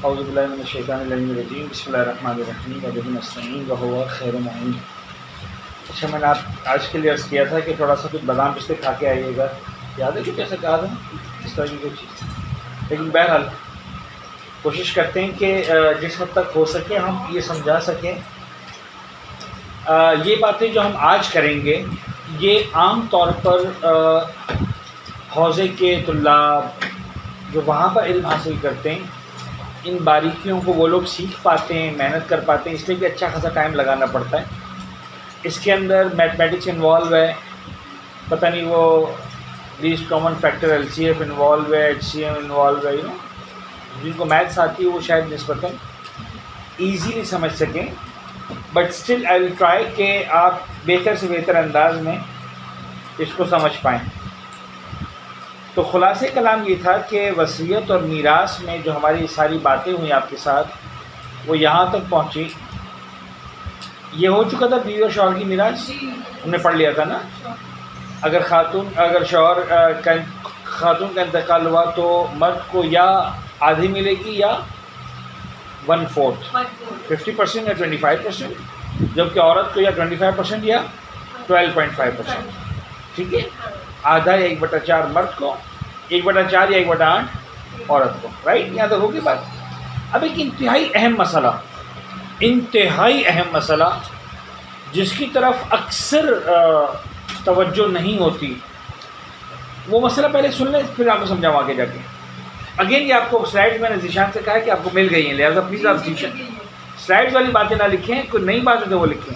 औज़ुबिल्लाहि मिनश्शैतानिर्रजीम बिस्मिल्लाहिर्रहमानिर्रहीम व बिही नस्तईन व हुवा खैरुल मुईन। अच्छा, मैंने आज के लिए अर्ज़ किया था कि थोड़ा सा कुछ बादाम पिस्ते खा के आइएगा। याद है कि कैसे कहा था इस तरह की कोई चीज़, लेकिन बहरहाल कोशिश करते हैं कि जिस हद तक हो सके हम ये समझा सकें। ये बातें जो हम आज करेंगे ये आम तौर पर हौज़े के तुल्लाब जो वहाँ पर इल्म हासिल करते हैं, इन बारीकियों को वो लोग सीख पाते हैं, मेहनत कर पाते हैं, इसलिए कि अच्छा खासा टाइम लगाना पड़ता है। इसके अंदर मैथमेटिक्स इन्वॉल्व है, पता नहीं वो least common factor LCF involve है, एचसीएम इन्वॉल्व है। जिनको मैथ्स आती है वो शायद निस्बतन ईजीली समझ सकें, but still I will try कि आप बेहतर से बेहतर अंदाज में इसको समझ पाएँ। तो खुलासे कलाम ये था कि वसीयत और मीरास में जो हमारी सारी बातें हुई आपके साथ, वो यहाँ तक पहुँची। ये हो चुका था बीवी और शौहर की मीरास, हमने पढ़ लिया था ना। अगर शौहर खातून का इंतकाल हुआ तो मर्द को या आधी मिलेगी या 1/4, 50% या 25%, जबकि औरत को या 25% या 12.5%। ठीक है, आधा या 1/4 मर्द को, 1/4 या 1/8 औरत को। राइट, यहाँ तक होगी बात। अब एक इंतहाई अहम मसला जिसकी तरफ अक्सर तवज्जो नहीं होती, वो मसला पहले सुन लें, फिर आपको समझाऊँ आगे जाके। अगेन ये आपको स्लाइड्स मैंने ज़ीशान से कहा है कि आपको मिल गई हैं, लिहाजा प्लीज़ आप स्लाइड्स वाली बातें ना लिखें, कोई नई बात है तो वो लिखें।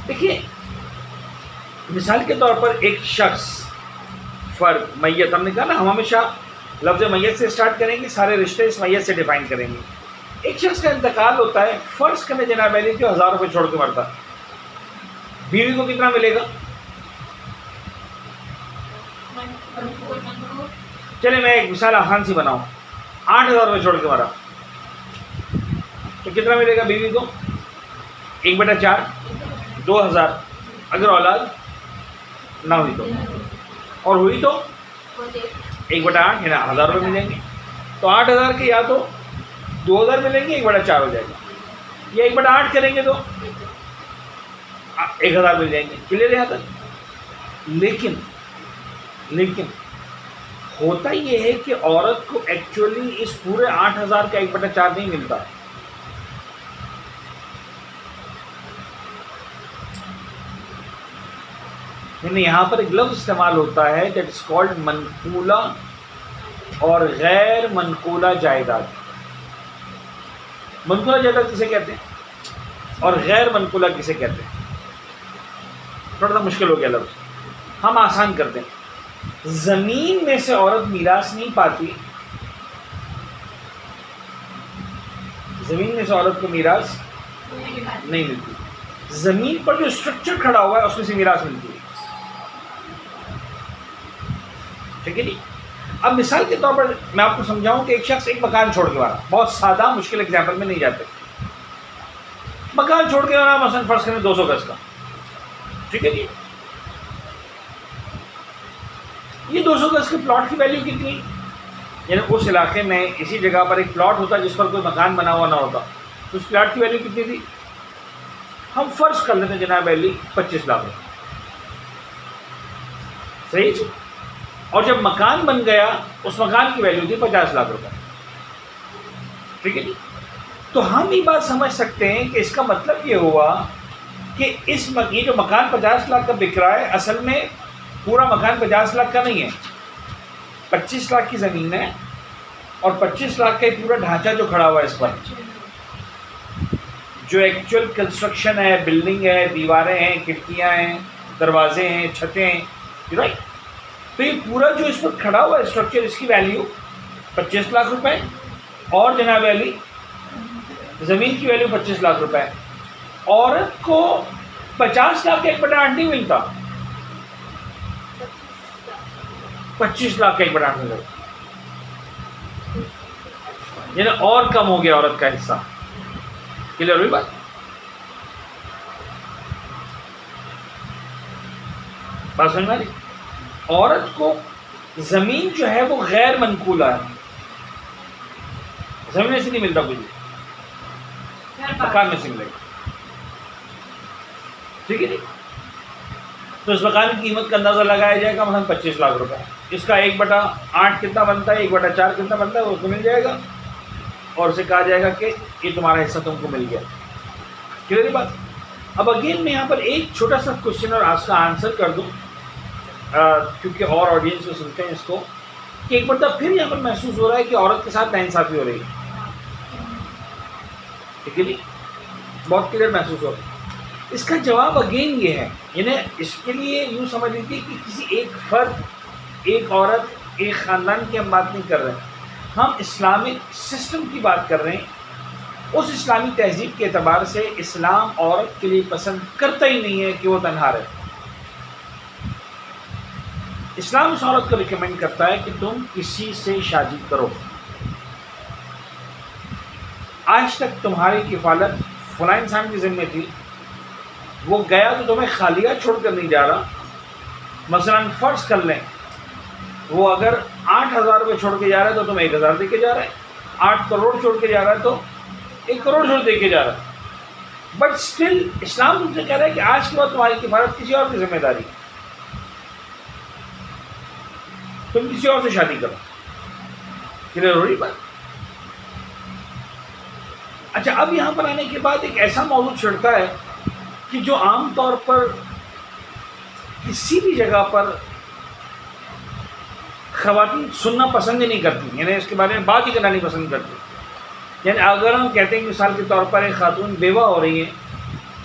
देखिए, मिसाल के तौर पर एक शख्स, फ़र्द, मैयत, हमने कहा ना हम हमेशा लफ्ज़ मैयत से स्टार्ट करेंगे, सारे रिश्ते इस मैयत से डिफ़ाइन करेंगे। एक शख्स का इंतकाल होता है, फ़र्ज़ करें जनाब अली कि 1000 रुपये छोड़ के मरता, बीवी को कितना मिलेगा? चले मैं एक मिसाल आसान सी बनाऊँ, 8000 रुपये छोड़ के मरा तो कितना मिलेगा बीवी को? 1/4, 2000। अगर औलाद ना हुई तो, और हुई तो 1/8 है ना, 1000 रुपये मिलेंगे। तो 8000 के या तो 2000 मिलेंगे, 1/4 हो जाएगा, या 1/8 करेंगे तो 1000 मिल जाएंगे। क्लियर यहाँ तक? लेकिन होता ये है कि औरत को एक्चुअली इस पूरे 8000 का 1/4 नहीं मिलता। यानी यहाँ पर एक लफ्ज़ इस्तेमाल होता है दैट इज़ कॉल्ड मनकूला और गैर मनकूला जायदाद। मनकूला जायदाद किसे कहते हैं और गैर मनकूला किसे कहते हैं? थोड़ा सा मुश्किल हो गया लफ्ज़, हम आसान करते हैं। ज़मीन में से औरत मीरास नहीं पाती, ज़मीन में से औरत को मीरास नहीं मिलती। ज़मीन पर जो स्ट्रक्चर खड़ा हुआ है उसमें से मीरास मिलती है। ठीक है जी। अब मिसाल के तौर पर मैं आपको समझाऊं कि एक शख्स एक मकान छोड़ के मारा, बहुत सादा मुश्किल एग्जाम्पल में नहीं जाते, मकान छोड़ के मारा, मसलन फर्ज करें 200 गज का। ठीक है जी, ये 200 गज के प्लॉट की वैल्यू कितनी? यानी उस इलाके में इसी जगह पर एक प्लॉट होता जिस पर कोई मकान बना हुआ ना होता, तो उस प्लॉट की वैल्यू कितनी थी? हम फर्ज कर लेते हैं जनाब वैल्यू 25 लाख रुपये। सही जी। और जब मकान बन गया उस मकान की वैल्यू थी 50 लाख रुपए। ठीक है जी। तो हम ये बात समझ सकते हैं कि इसका मतलब ये हुआ कि ये जो मकान 50 लाख का बिक रहा है, असल में पूरा मकान 50 लाख का नहीं है, 25 लाख की ज़मीन है और 25 लाख का ही पूरा ढांचा जो खड़ा हुआ है इस पर, जो एक्चुअल कंस्ट्रक्शन है, बिल्डिंग है, दीवारें हैं, खिड़कियाँ हैं, दरवाजे हैं, छतें हैं, राइट। तो ये पूरा जो इस पर खड़ा हुआ है स्ट्रक्चर, इसकी वैल्यू 25 लाख रुपए, और जनाब अली ज़मीन की वैल्यू 25 लाख रुपए। औरत को 50 लाख का 1/8 नहीं मिलता, 25 लाख का 1/8 मिलेगा, यानी और कम हो गया औरत का हिस्सा। क्लियर हुई बात? बात समझ में आ रही? औरत को ज़मीन जो है वो गैर मनकूला है, ज़मीन से नहीं मिलता कुछ भी, मकान में से मिलेगा, ठीक है नहीं। तो इस मकान की कीमत का अंदाज़ा लगाया जाएगा मतलब 25 लाख रुपए। इसका 1/8 कितना बनता है, 1/4 कितना बनता है, वो उसको मिल जाएगा और उसे कहा जाएगा कि ये तुम्हारा हिस्सा तुमको मिल गया। क्लियर बात। अब अगेन मैं यहाँ पर एक छोटा सा क्वेश्चन और उसका आंसर कर दूँ, क्योंकि और ऑडियंस को सुनते हैं इसको, कि एक बार फिर यहाँ पर महसूस हो रहा है कि औरत के साथ नाइंसाफ़ी हो रही है, ठीक है नहीं, बहुत क्लियर महसूस हो रहा है। इसका जवाब अगेन ये है, यानी इसके लिए यूँ समझ लीजिए कि किसी एक फर्द, एक औरत, एक ख़ानदान की हम बात नहीं कर रहे हैं, हम इस्लामिक सिस्टम की बात कर रहे हैं। उस इस्लामी तहजीब के एतबार से इस्लाम औरत के लिए पसंद करता ही नहीं है कि वो तन्हा रहे। इस्लाम उस औरत को रिकमेंड करता है कि तुम किसी से शादी करो। आज तक तुम्हारी किफ़ालत फलां इंसान की ज़िम्मे थी, वो गया तो तुम्हें खालिया छोड़कर नहीं जा रहा। मसलन फ़र्ज़ कर लें वो अगर 8,000 रुपये छोड़ के जा रहा है तो तुम 1,000 दे के जा रहे हैं, 8 करोड़ छोड़ के जा रहा है तो 1 करोड़ छोड़ दे के जा रहा है। बट स्टिल इस्लाम तुमसे कह रहा है कि आज के बाद तुम्हारी किफ़ालत किसी और की जिम्मेदारी, तुम किसी और से शादी करो। क्लियर हो रही बात। अच्छा, अब यहाँ पर आने के बाद एक ऐसा मौजूद छिड़ता है कि जो आम तौर पर किसी भी जगह पर ख़वातीन सुनना पसंद ही नहीं करती, यानी इसके बारे में बात ही करना नहीं पसंद करती। यानी अगर हम कहते हैं कि मिसाल के तौर पर एक खातून बेवा हो रही है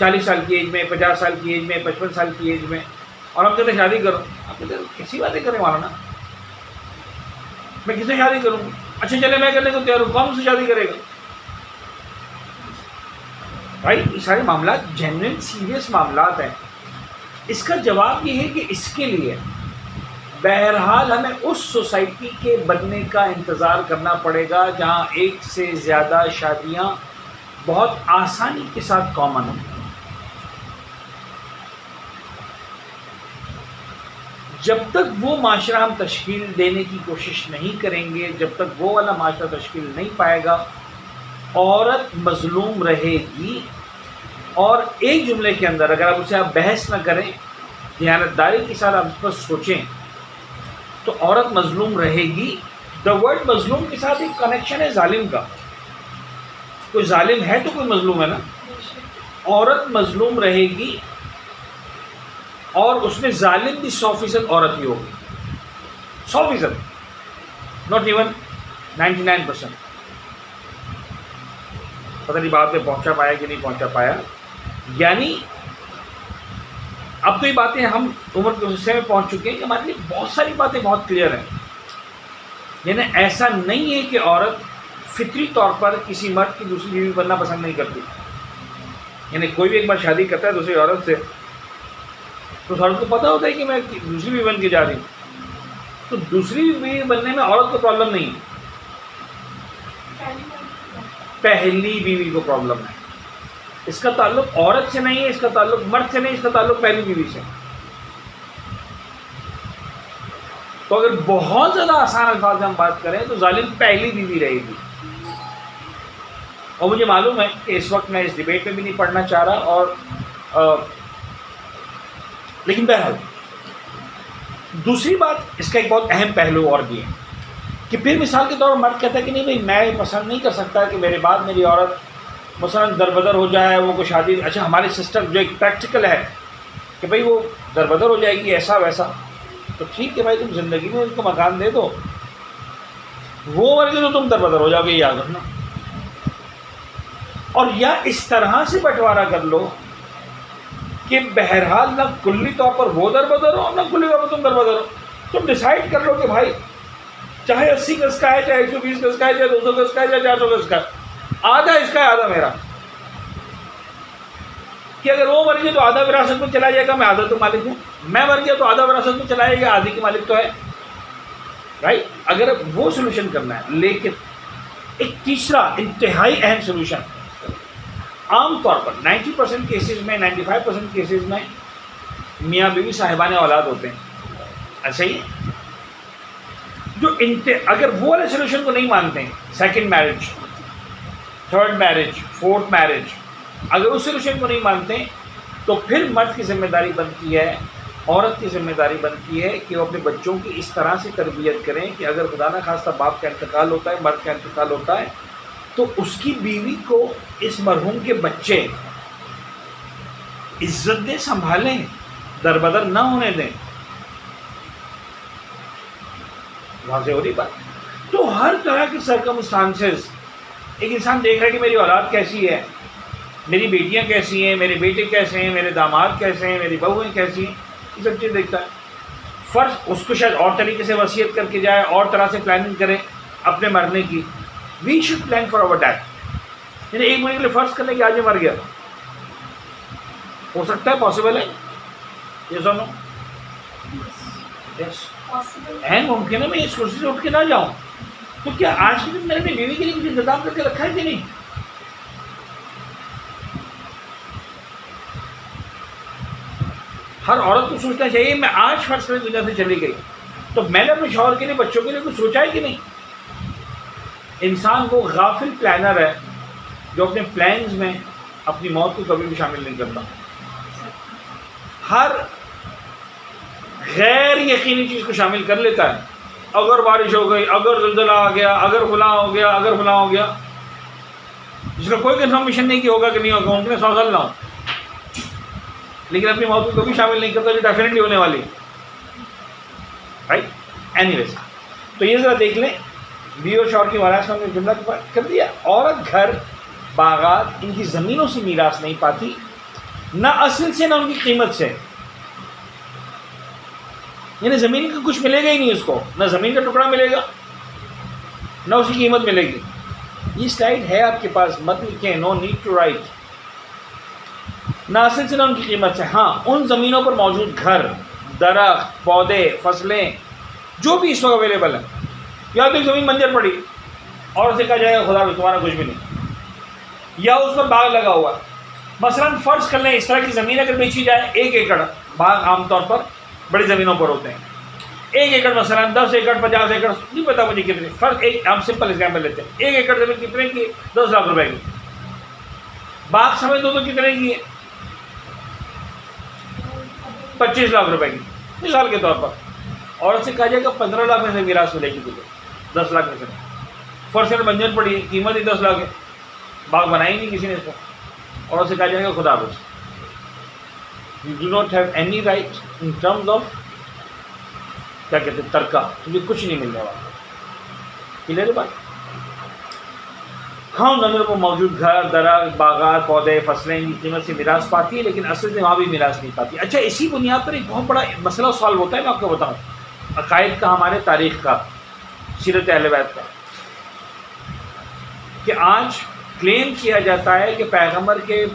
40 साल की एज में, 50 साल की एज में, 55 साल की एज में, और हम कहते हैं शादी करो, आप कहते हैं किसी बातें करें वाला ना, मैं किससे शादी करूँगी? अच्छा चले मैं करने को तैयार हूँ, कौन से शादी करेगा भाई? ये सारे मामला जेन्युइन सीरियस मामलात हैं। इसका जवाब ये है कि इसके लिए बहरहाल हमें उस सोसाइटी के बनने का इंतज़ार करना पड़ेगा जहाँ एक से ज़्यादा शादियाँ बहुत आसानी के साथ कॉमन हों। जब तक वो माशरा हम तश्कील देने की कोशिश नहीं करेंगे, जब तक वो वाला माशरा तश्कील नहीं पाएगा, औरत मज़लूम रहेगी। और एक जुमले के अंदर अगर आप उसे आप बहस न करें, ध्यानदारी के साथ आप उस पर सोचें, तो औरत मज़लूम रहेगी। द वर्ड मज़लूम के साथ एक कनेक्शन है जालिम का। कोई जालिम है तो कोई मज़लूम है ना। औरत मज़लूम रहेगी और उसमें जालिम भी 100% औरत ही होगी, 100%, नॉट इवन 99%। पता नहीं बात पे पहुंचा पाया कि नहीं पहुंचा पाया। यानी अब तो ये बातें हम उम्र के हिस्से में पहुंच चुके हैं कि हमारे लिए बहुत सारी बातें बहुत क्लियर हैं। यानी ऐसा नहीं है कि औरत फितरी तौर पर किसी मर्द की दूसरी बीवी बनना पसंद नहीं करती। यानी कोई भी एक बार शादी करता है दूसरी औरत से, तो औरत को पता होता है कि मैं दूसरी बीवी बन के जा रही हूँ, तो दूसरी बीवी बनने में औरत को प्रॉब्लम नहीं है, पहली बीवी को प्रॉब्लम है। इसका ताल्लुक औरत से नहीं है, इसका ताल्लुक मर्द से नहीं, इसका ताल्लुक पहली बीवी से। तो अगर बहुत ज़्यादा आसान अल्फाज में हम बात करें तो जालिम पहली बीवी रहेगी। और मुझे मालूम है कि इस वक्त मैं इस डिबेट में भी नहीं पढ़ना चाह रहा, और लेकिन बहरहाल दूसरी बात, इसका एक बहुत अहम पहलू और भी है कि फिर मिसाल के तौर पर मर्द कहता है कि नहीं भाई मैं पसंद नहीं कर सकता कि मेरे बाद मेरी औरत मसलन दरबदर हो जाए, वो को शादी। अच्छा, हमारे सिस्टम जो एक प्रैक्टिकल है कि भाई वो दरबदर हो जाएगी ऐसा वैसा, तो ठीक है भाई तुम ज़िंदगी में उसको मकान दे दो, वो मर गई तो तुम दरबदर हो जाओगे, याद रखना। और या इस तरह से बंटवारा कर लो कि बहरहाल ना कुल्ली तौर पर वो दरबदर हो, ना कुल्ली तौर पर तुम दरबदर हो। तुम डिसाइड कर लो कि भाई चाहे 80 गज का है, चाहे 120 गज का है, चाहे 200 गज का है, चाहे 400 गज का है, आधा इसका है आधा मेरा। कि अगर वो मर गया तो आधा विरासत में चला जाएगा, मैं आधा तो मालिक हूँ। मैं मर गया तो आधा विरासत में चला जाएगा, आधी की मालिक तो है, राइट। अगर वो सोल्यूशन करना है, लेकिन एक तीसरा इंतहाई अहम सोल्यूशन, आमतौर पर 90% केसेस में, 95% केसेस में मियाँ बीवी साहिबाने औलाद होते हैं, ऐसा ही जो अगर वो वाले सोल्यूशन को नहीं मानते हैं, second marriage, third marriage, fourth marriage, अगर उस सोल्यूशन को नहीं मानते तो फिर मर्द की जिम्मेदारी बनती है, औरत की जिम्मेदारी बनती है कि वो अपने बच्चों की इस तरह से तरबियत करें कि अगर खुदा न खास्ता बाप का इंतकाल होता है, मर्द का इंतकाल होता है, तो उसकी बीवी को इस मरहूम के बच्चे इज्जत दें, संभालें, दरबदर ना होने दें। वहाँ से हो रही बात। तो हर तरह के सर्कमस्टांसेस, एक इंसान देख रहा है कि मेरी औलाद कैसी है, मेरी बेटियां कैसी हैं, मेरे बेटे कैसे हैं, मेरे दामाद कैसे हैं, मेरी बहुएं कैसी हैं, ये सब चीज़ देखता है। फ़र्ज उसको शायद और तरीके से वसीयत करके जाए, और तरह से प्लानिंग करे अपने मरने की। We should plan for our death. यानी एक महीने के लिए फ़र्ज करने की आज मर गया, हो सकता है, पॉसिबल है, ये सुनो, यस है, मुमकिन है मैं इस कुर्सी से उठ के ना जाऊँ, तो क्या आज के दिन मैंने अपनी बीवी के लिए कुछ इंतजाम करके रखा है कि नहीं? हर औरत को सोचना चाहिए मैं आज फर्स्ट में दुनिया से चली गई तो मैंने अपने शौहर के लिए, बच्चों के लिए कुछ सोचा है कि नहीं? इंसान वो गाफिल प्लानर है जो अपने प्लान्स में अपनी मौत को कभी भी शामिल नहीं करता। हर गैर यकीनी चीज़ को शामिल कर लेता है। अगर बारिश हो गई, अगर ज़लज़ला आ गया, अगर फलां हो गया, अगर फलां हो गया, जिसका कोई कन्फर्मेशन नहीं कि होगा कि नहीं होगा, उनके सवाल ना हो, लेकिन अपनी मौत को कभी शामिल नहीं करता जो डेफिनेटली होने वाली है, राइट। एनीवेज, तो ये ज़रा देख लें, बीवी और शौहर की वरासत में जुमला कर दिया। औरत घर बागात इनकी ज़मीनों से मीरास नहीं पाती, ना असल से ना उनकी कीमत से, यानी ज़मीन का कुछ मिलेगा ही नहीं उसको, ना ज़मीन का टुकड़ा मिलेगा ना उसकी कीमत मिलेगी। ये स्लाइड है आपके पास, मत लिखें, नो नीड टू राइट। ना असल से ना उनकी कीमत से, हाँ उन ज़मीनों पर मौजूद घर, दरख्त, पौधे, फसलें जो भी इस वक्त अवेलेबल हैं। या तो एक ज़मीन बंजर पड़ी और उसे कहा जाएगा खुदा तुम्हारा कुछ भी नहीं, या उस पर बाग लगा हुआ। मसलन फ़र्ज़ कर लें इस तरह की ज़मीन अगर बेची जाए, 1 एकड़, बाग आमतौर पर बड़ी ज़मीनों पर होते हैं, 1 एकड़ मसलन 10 एकड़ 50 एकड़ नहीं पता मुझे कितने, फ़र्क एक हम सिंपल एग्जाम्पल लेते हैं, 1 एकड़ ज़मीन कितने की? 10 लाख रुपए की। बाग समझ दो तो कितने की है? 25 लाख रुपए की, मिसाल के तौर पर। और उससे कहा जाएगा 15 लाख में से मीरास मिलेगी तुझे, 10 लाख में से। फर्स्ट बंजर पड़ी है, कीमत ही 10 लाख है, बाग बनाई नहीं किसी ने इसको, और उससे कहा जाएगा खुदा हाफ़िज़, you do not have any right in terms of क्या कहते हैं तरका, तुझे कुछ नहीं मिलने वाला। क्लियर है बात? हाँ, ज़मीनों पर मौजूद घर, दरख्त, बागात, पौधे, फसलें इनकी कीमत से मीरास पाती है, लेकिन असल से वहाँ भी मीरास नहीं पाती। अच्छा, इसी बुनियाद पर एक बहुत बड़ा मसला सॉल्व होता है, मैं आपको बताऊँ, अकायद का, हमारे तारीख़ का, सीरत अहले बैत का, कि आज क्लेम किया जाता है कि पैगंबर के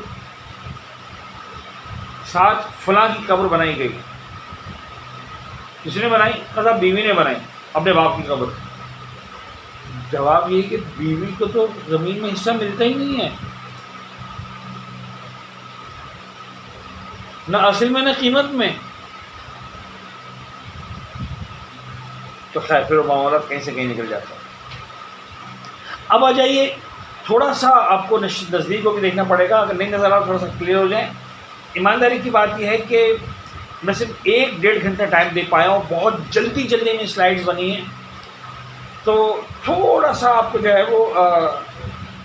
साथ फलां की कब्र बनाई गई। किसने बनाई? कहा बीवी ने बनाई अपने बाप की कब्र। जवाब ये कि बीवी को तो ज़मीन में हिस्सा मिलता ही नहीं है, ना असल में ना कीमत में। तो खैर फिर मामला कहीं से कहीं निकल जाता है। अब आ जाइए, थोड़ा सा आपको नज़दीक को भी देखना पड़ेगा, अगर नहीं नज़र आ थोड़ा सा क्लियर हो जाए। ईमानदारी की बात यह है कि मैं सिर्फ 1-1.5 घंटा टाइम दे पाया हूँ, बहुत जल्दी में स्लाइड्स बनी हैं, तो थोड़ा सा आपको जो है वो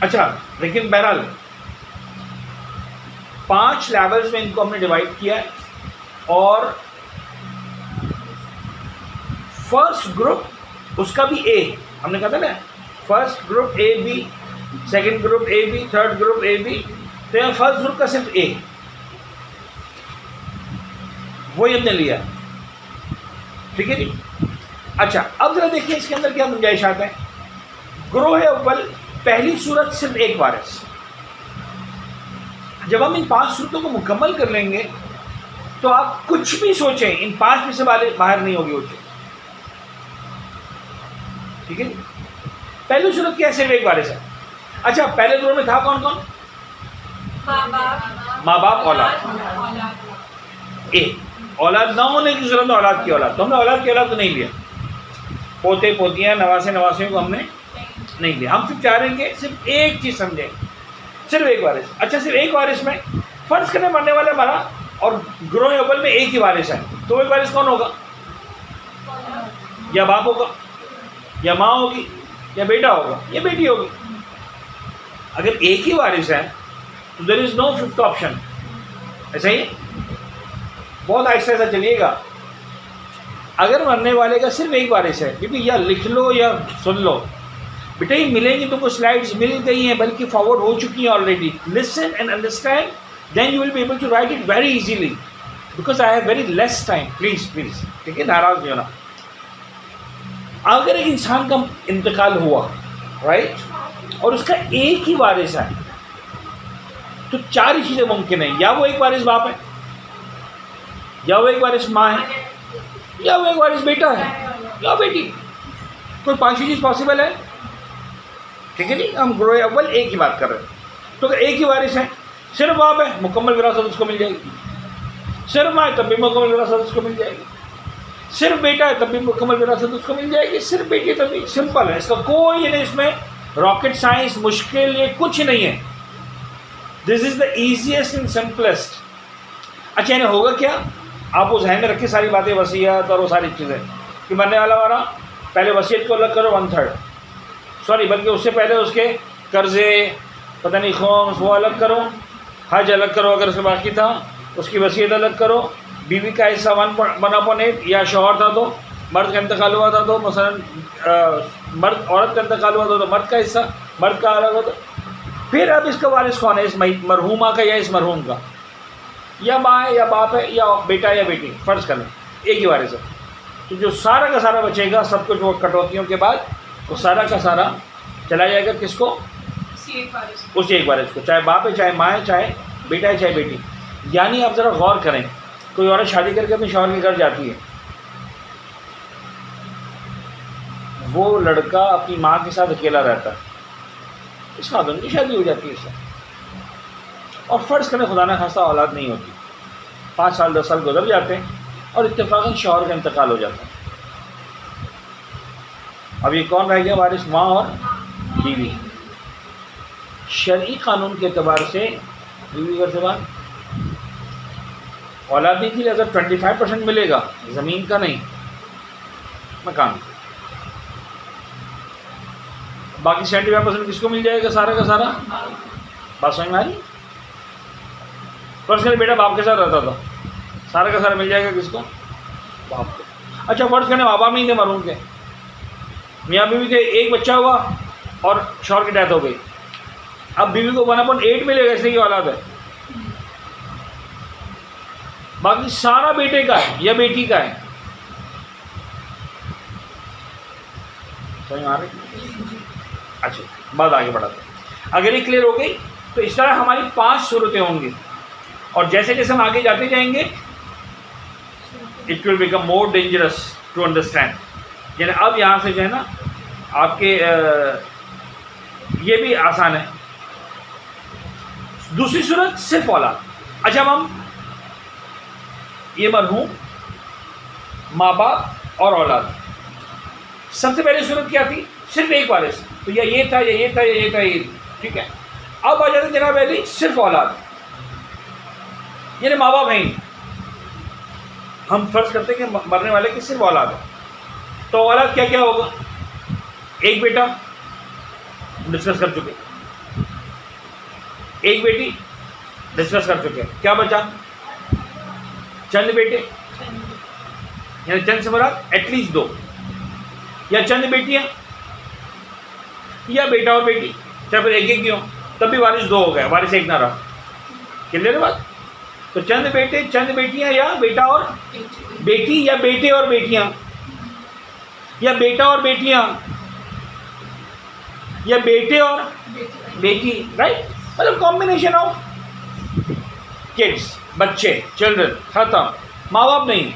अच्छा, लेकिन बहरहाल 5 लेवल्स में इनको हमने डिवाइड किया है। और फर्स्ट ग्रुप उसका भी ए, हमने कहा था ना, first group A B, second group A B, third group A B, तो यहाँ फर्स्ट ग्रुप का सिर्फ ए, वही हमने लिया, ठीक है जी। अच्छा, अब जरा देखिए इसके अंदर क्या गुंजाइशात है। ग्रोह अव्वल, पहली सूरत सिर्फ एक वारिस। जब हम इन 5 सूरतों को मुकम्मल कर लेंगे तो आप कुछ भी सोचें, इन 5 में से बाहर नहीं होगी वो चीज, ठीक है। पहली सूरत क्या है? सिर्फ एक वारिस है। अच्छा, पहले दौर में था कौन कौन? माँ बाप, औलाद। ए, औलाद ना होने की सूरत में औलाद की औलाद, तो हमने औलाद की औलाद तो नहीं लिया, पोते पोतियाँ, नवासे नवासियों को हमने नहीं ले, हम सिर्फ चाह रहे हैं कि सिर्फ एक चीज़ समझें, सिर्फ एक वारिस। अच्छा, सिर्फ एक वारिस में फ़र्ज़ करने मरने वाले मरा और ग्रोह अव्वल में एक ही वारिस है, तो एक वारिस कौन होगा? या बाप होगा, या माँ होगी, या बेटा होगा, या बेटी होगी। अगर एक ही वारिस है तो there is no fifth option. ऐसा ही बहुत आहिस्ता आहिस्ता चलिएगा। अगर मरने वाले का सिर्फ एक वारिस है, क्योंकि या लिख लो या सुन लो, बेटा ये मिलेंगी तुमको, स्लाइड्स मिल गई हैं, बल्कि फॉरवर्ड हो चुकी हैं already. Listen and understand, then you will be able to write it very easily, because I have very less time. Please please, ठीक है, नाराज़ नहीं होना। अगर एक इंसान का इंतकाल हुआ, राइट, और उसका एक ही वारिस है, तो चार ही चीज़ें मुमकिन है। या वो एक वारिस बाप है, या वो एक वारिस माँ है, या वो एक वारिस बेटा है, या बेटी। कोई पांचवी चीज़ पॉसिबल है, ठीक है जी। हम ग्रोह अव्वल एक ही बात कर रहे हैं। तो अगर एक ही वारिस है, सिर्फ बाप है, मुकम्मल विरासत उसको मिल जाएगी। सिर्फ माँ है, तब भी मुकम्मल विरासत उसको मिल जाएगी। सिर्फ बेटा है, तब भी मुकम्मल विरासत उसको मिल जाएगी। सिर्फ बेटी है, तब भी। सिंपल है, इसका कोई नहीं, इसमें रॉकेट साइंस मुश्किल ये कुछ नहीं है। This is the easiest and simplest. अच्छा, इन्हें होगा क्या? आप उस ध्यान में रखिए सारी बातें, वसीयत और वो सारी चीज़ें, कि मरने वाला हमारा पहले वसीयत को अलग करो 1/3, सॉरी बल्कि उससे पहले उसके कर्जे, पता नहीं खोम्स, वो अलग करो, हज अलग करो अगर उसके बाकी था, उसकी वसीयत अलग करो, बीवी का हिस्सा 1/8, या शौहर था तो मर्द का इंतकाल हुआ था तो मसलन मर्द, औरत का इंतकाल हुआ था तो मर्द का हिस्सा मर्द का अलग होता। फिर अब इसका वारिस कौन है? इस मरहूमा का या इस मरहूम का? या माँ है, या बाप है, या बेटा या बेटी, फ़र्ज़ कर लें एक ही वारिस है। तो जो सारा का सारा बचेगा, सब कुछ वो कटौतियों के बाद, वो सारा का सारा चला जाएगा किसको? उसी एक वारिस को, चाहे बाप है, चाहे माँ है, चाहे बेटा है, चाहे बेटी। यानी आप ज़रा गौर करें, कोई औरत शादी करके अपने शौहर के घर जाती है, वो लड़का अपनी माँ के साथ अकेला रहता है, इस खातून की शादी हो जाती है इससे, और फ़र्ज़ करें खुदा न खास्ता औलाद नहीं होती, 5 साल 10 साल गुजर जाते हैं और इत्तेफाकन शौहर का इंतकाल हो जाता है। अब ये कौन रह गया वारिस? माँ और बीवी। शरई कानून के एतबार से बीवी घर से बाहर, औलाद नहीं थी, अगर 25% मिलेगा, ज़मीन का नहीं, मकान, बाकी 75% किसको मिल जाएगा? सारा का सारा। बात समझ में आ रही? फ़र्ज़ करें बेटा बाप के साथ रहता था, सारा का सारा मिल जाएगा किसको? बाप को। अच्छा, फ़र्ज़ करें माँ बाप नहीं थे मरहूम के, मियाँ बीवी के एक बच्चा हुआ और शौहर की डेथ हो गई, अब बीवी को 1/8 मिलेगा, इसलिए की औलाद है, बाकी सारा बेटे का है या बेटी का है। समझ में आ रही? अच्छा, बात आगे बढ़ाते हैं। अगर ये क्लियर हो गई तो इस तरह हमारी 5 सूरतें होंगी, और जैसे जैसे हम आगे जाते जाएंगे it will become more dangerous to understand. यानी अब यहाँ से जो है ना आपके ये भी आसान है। दूसरी सूरत सिर्फ औलाद। अच्छा, अब हम ये मरहूम, माँ बाप और औलाद, सबसे पहले सूरत क्या थी? सिर्फ एक वारिस, तो या ये था या ये था या ये था, ये, ठीक है। अब आ जाते जनाब अली सिर्फ औलाद, यानी माँ बाप नहीं, हम फर्ज करते हैं कि मरने वाले की सिर्फ औलाद है, तो औलाद क्या क्या होगा? एक बेटा डिस्कस कर चुके, एक बेटी डिस्कस कर चुके, क्या बचा? चंद बेटे, यानी चंद से मुराद एटलीस्ट 2, या चंद बेटियां, या बेटा और बेटी, चाहे फिर एक ही हो, तब भी वारिस 2 हो गया, वारिस 1 ना रहा। क्लियर है बात? तो चंद बेटे, चंद बेटियां, या बेटा और बेटी, या बेटे और बेटियां, या बेटा और बेटियां, या बेटे और बेटी, राइट? मतलब कॉम्बिनेशन ऑफ किड्स, बच्चे, चिल्ड्रन, खत्म, माँ बाप नहीं।